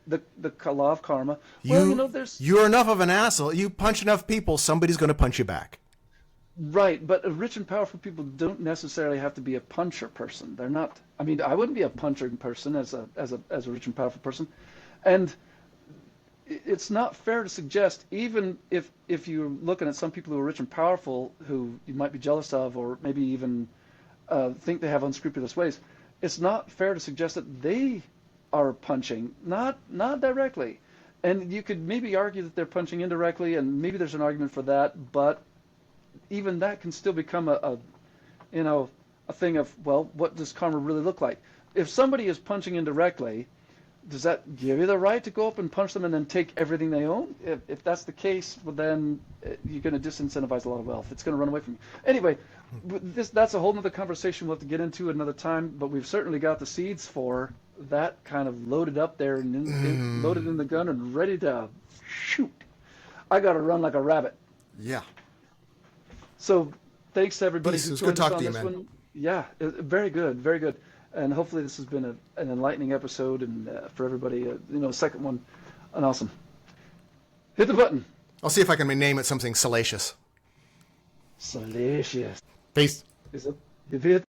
[SPEAKER 2] The law of karma.
[SPEAKER 3] You're enough of an asshole. You punch enough people, somebody's going to punch you back.
[SPEAKER 2] Right, but rich and powerful people don't necessarily have to be a puncher person. They're not. I mean, I wouldn't be a puncher person as a rich and powerful person, and it's not fair to suggest, even if you're looking at some people who are rich and powerful who you might be jealous of, or maybe even think they have unscrupulous ways, it's not fair to suggest that they are punching, not directly. And you could maybe argue that they're punching indirectly, and maybe there's an argument for that, but even that can still become a thing of, well, what does karma really look like? If somebody is punching indirectly, does that give you the right to go up and punch them and then take everything they own? If that's the case, well, then you're going to disincentivize a lot of wealth. It's going to run away from you. Anyway, that's a whole other conversation we'll have to get into another time, but we've certainly got the seeds for that kind of loaded up there and loaded in the gun and ready to shoot. I got to run like a rabbit.
[SPEAKER 3] Yeah.
[SPEAKER 2] So thanks to everybody
[SPEAKER 3] Peace.
[SPEAKER 2] who
[SPEAKER 3] It was good
[SPEAKER 2] joined us
[SPEAKER 3] talking
[SPEAKER 2] on
[SPEAKER 3] to you,
[SPEAKER 2] this
[SPEAKER 3] man.
[SPEAKER 2] one. Yeah, very good, very good. And hopefully this has been an enlightening episode, and for everybody, second one, an awesome. Hit the button.
[SPEAKER 3] I'll see if I can rename it something salacious.
[SPEAKER 2] Salacious.
[SPEAKER 3] Peace.
[SPEAKER 2] Is it?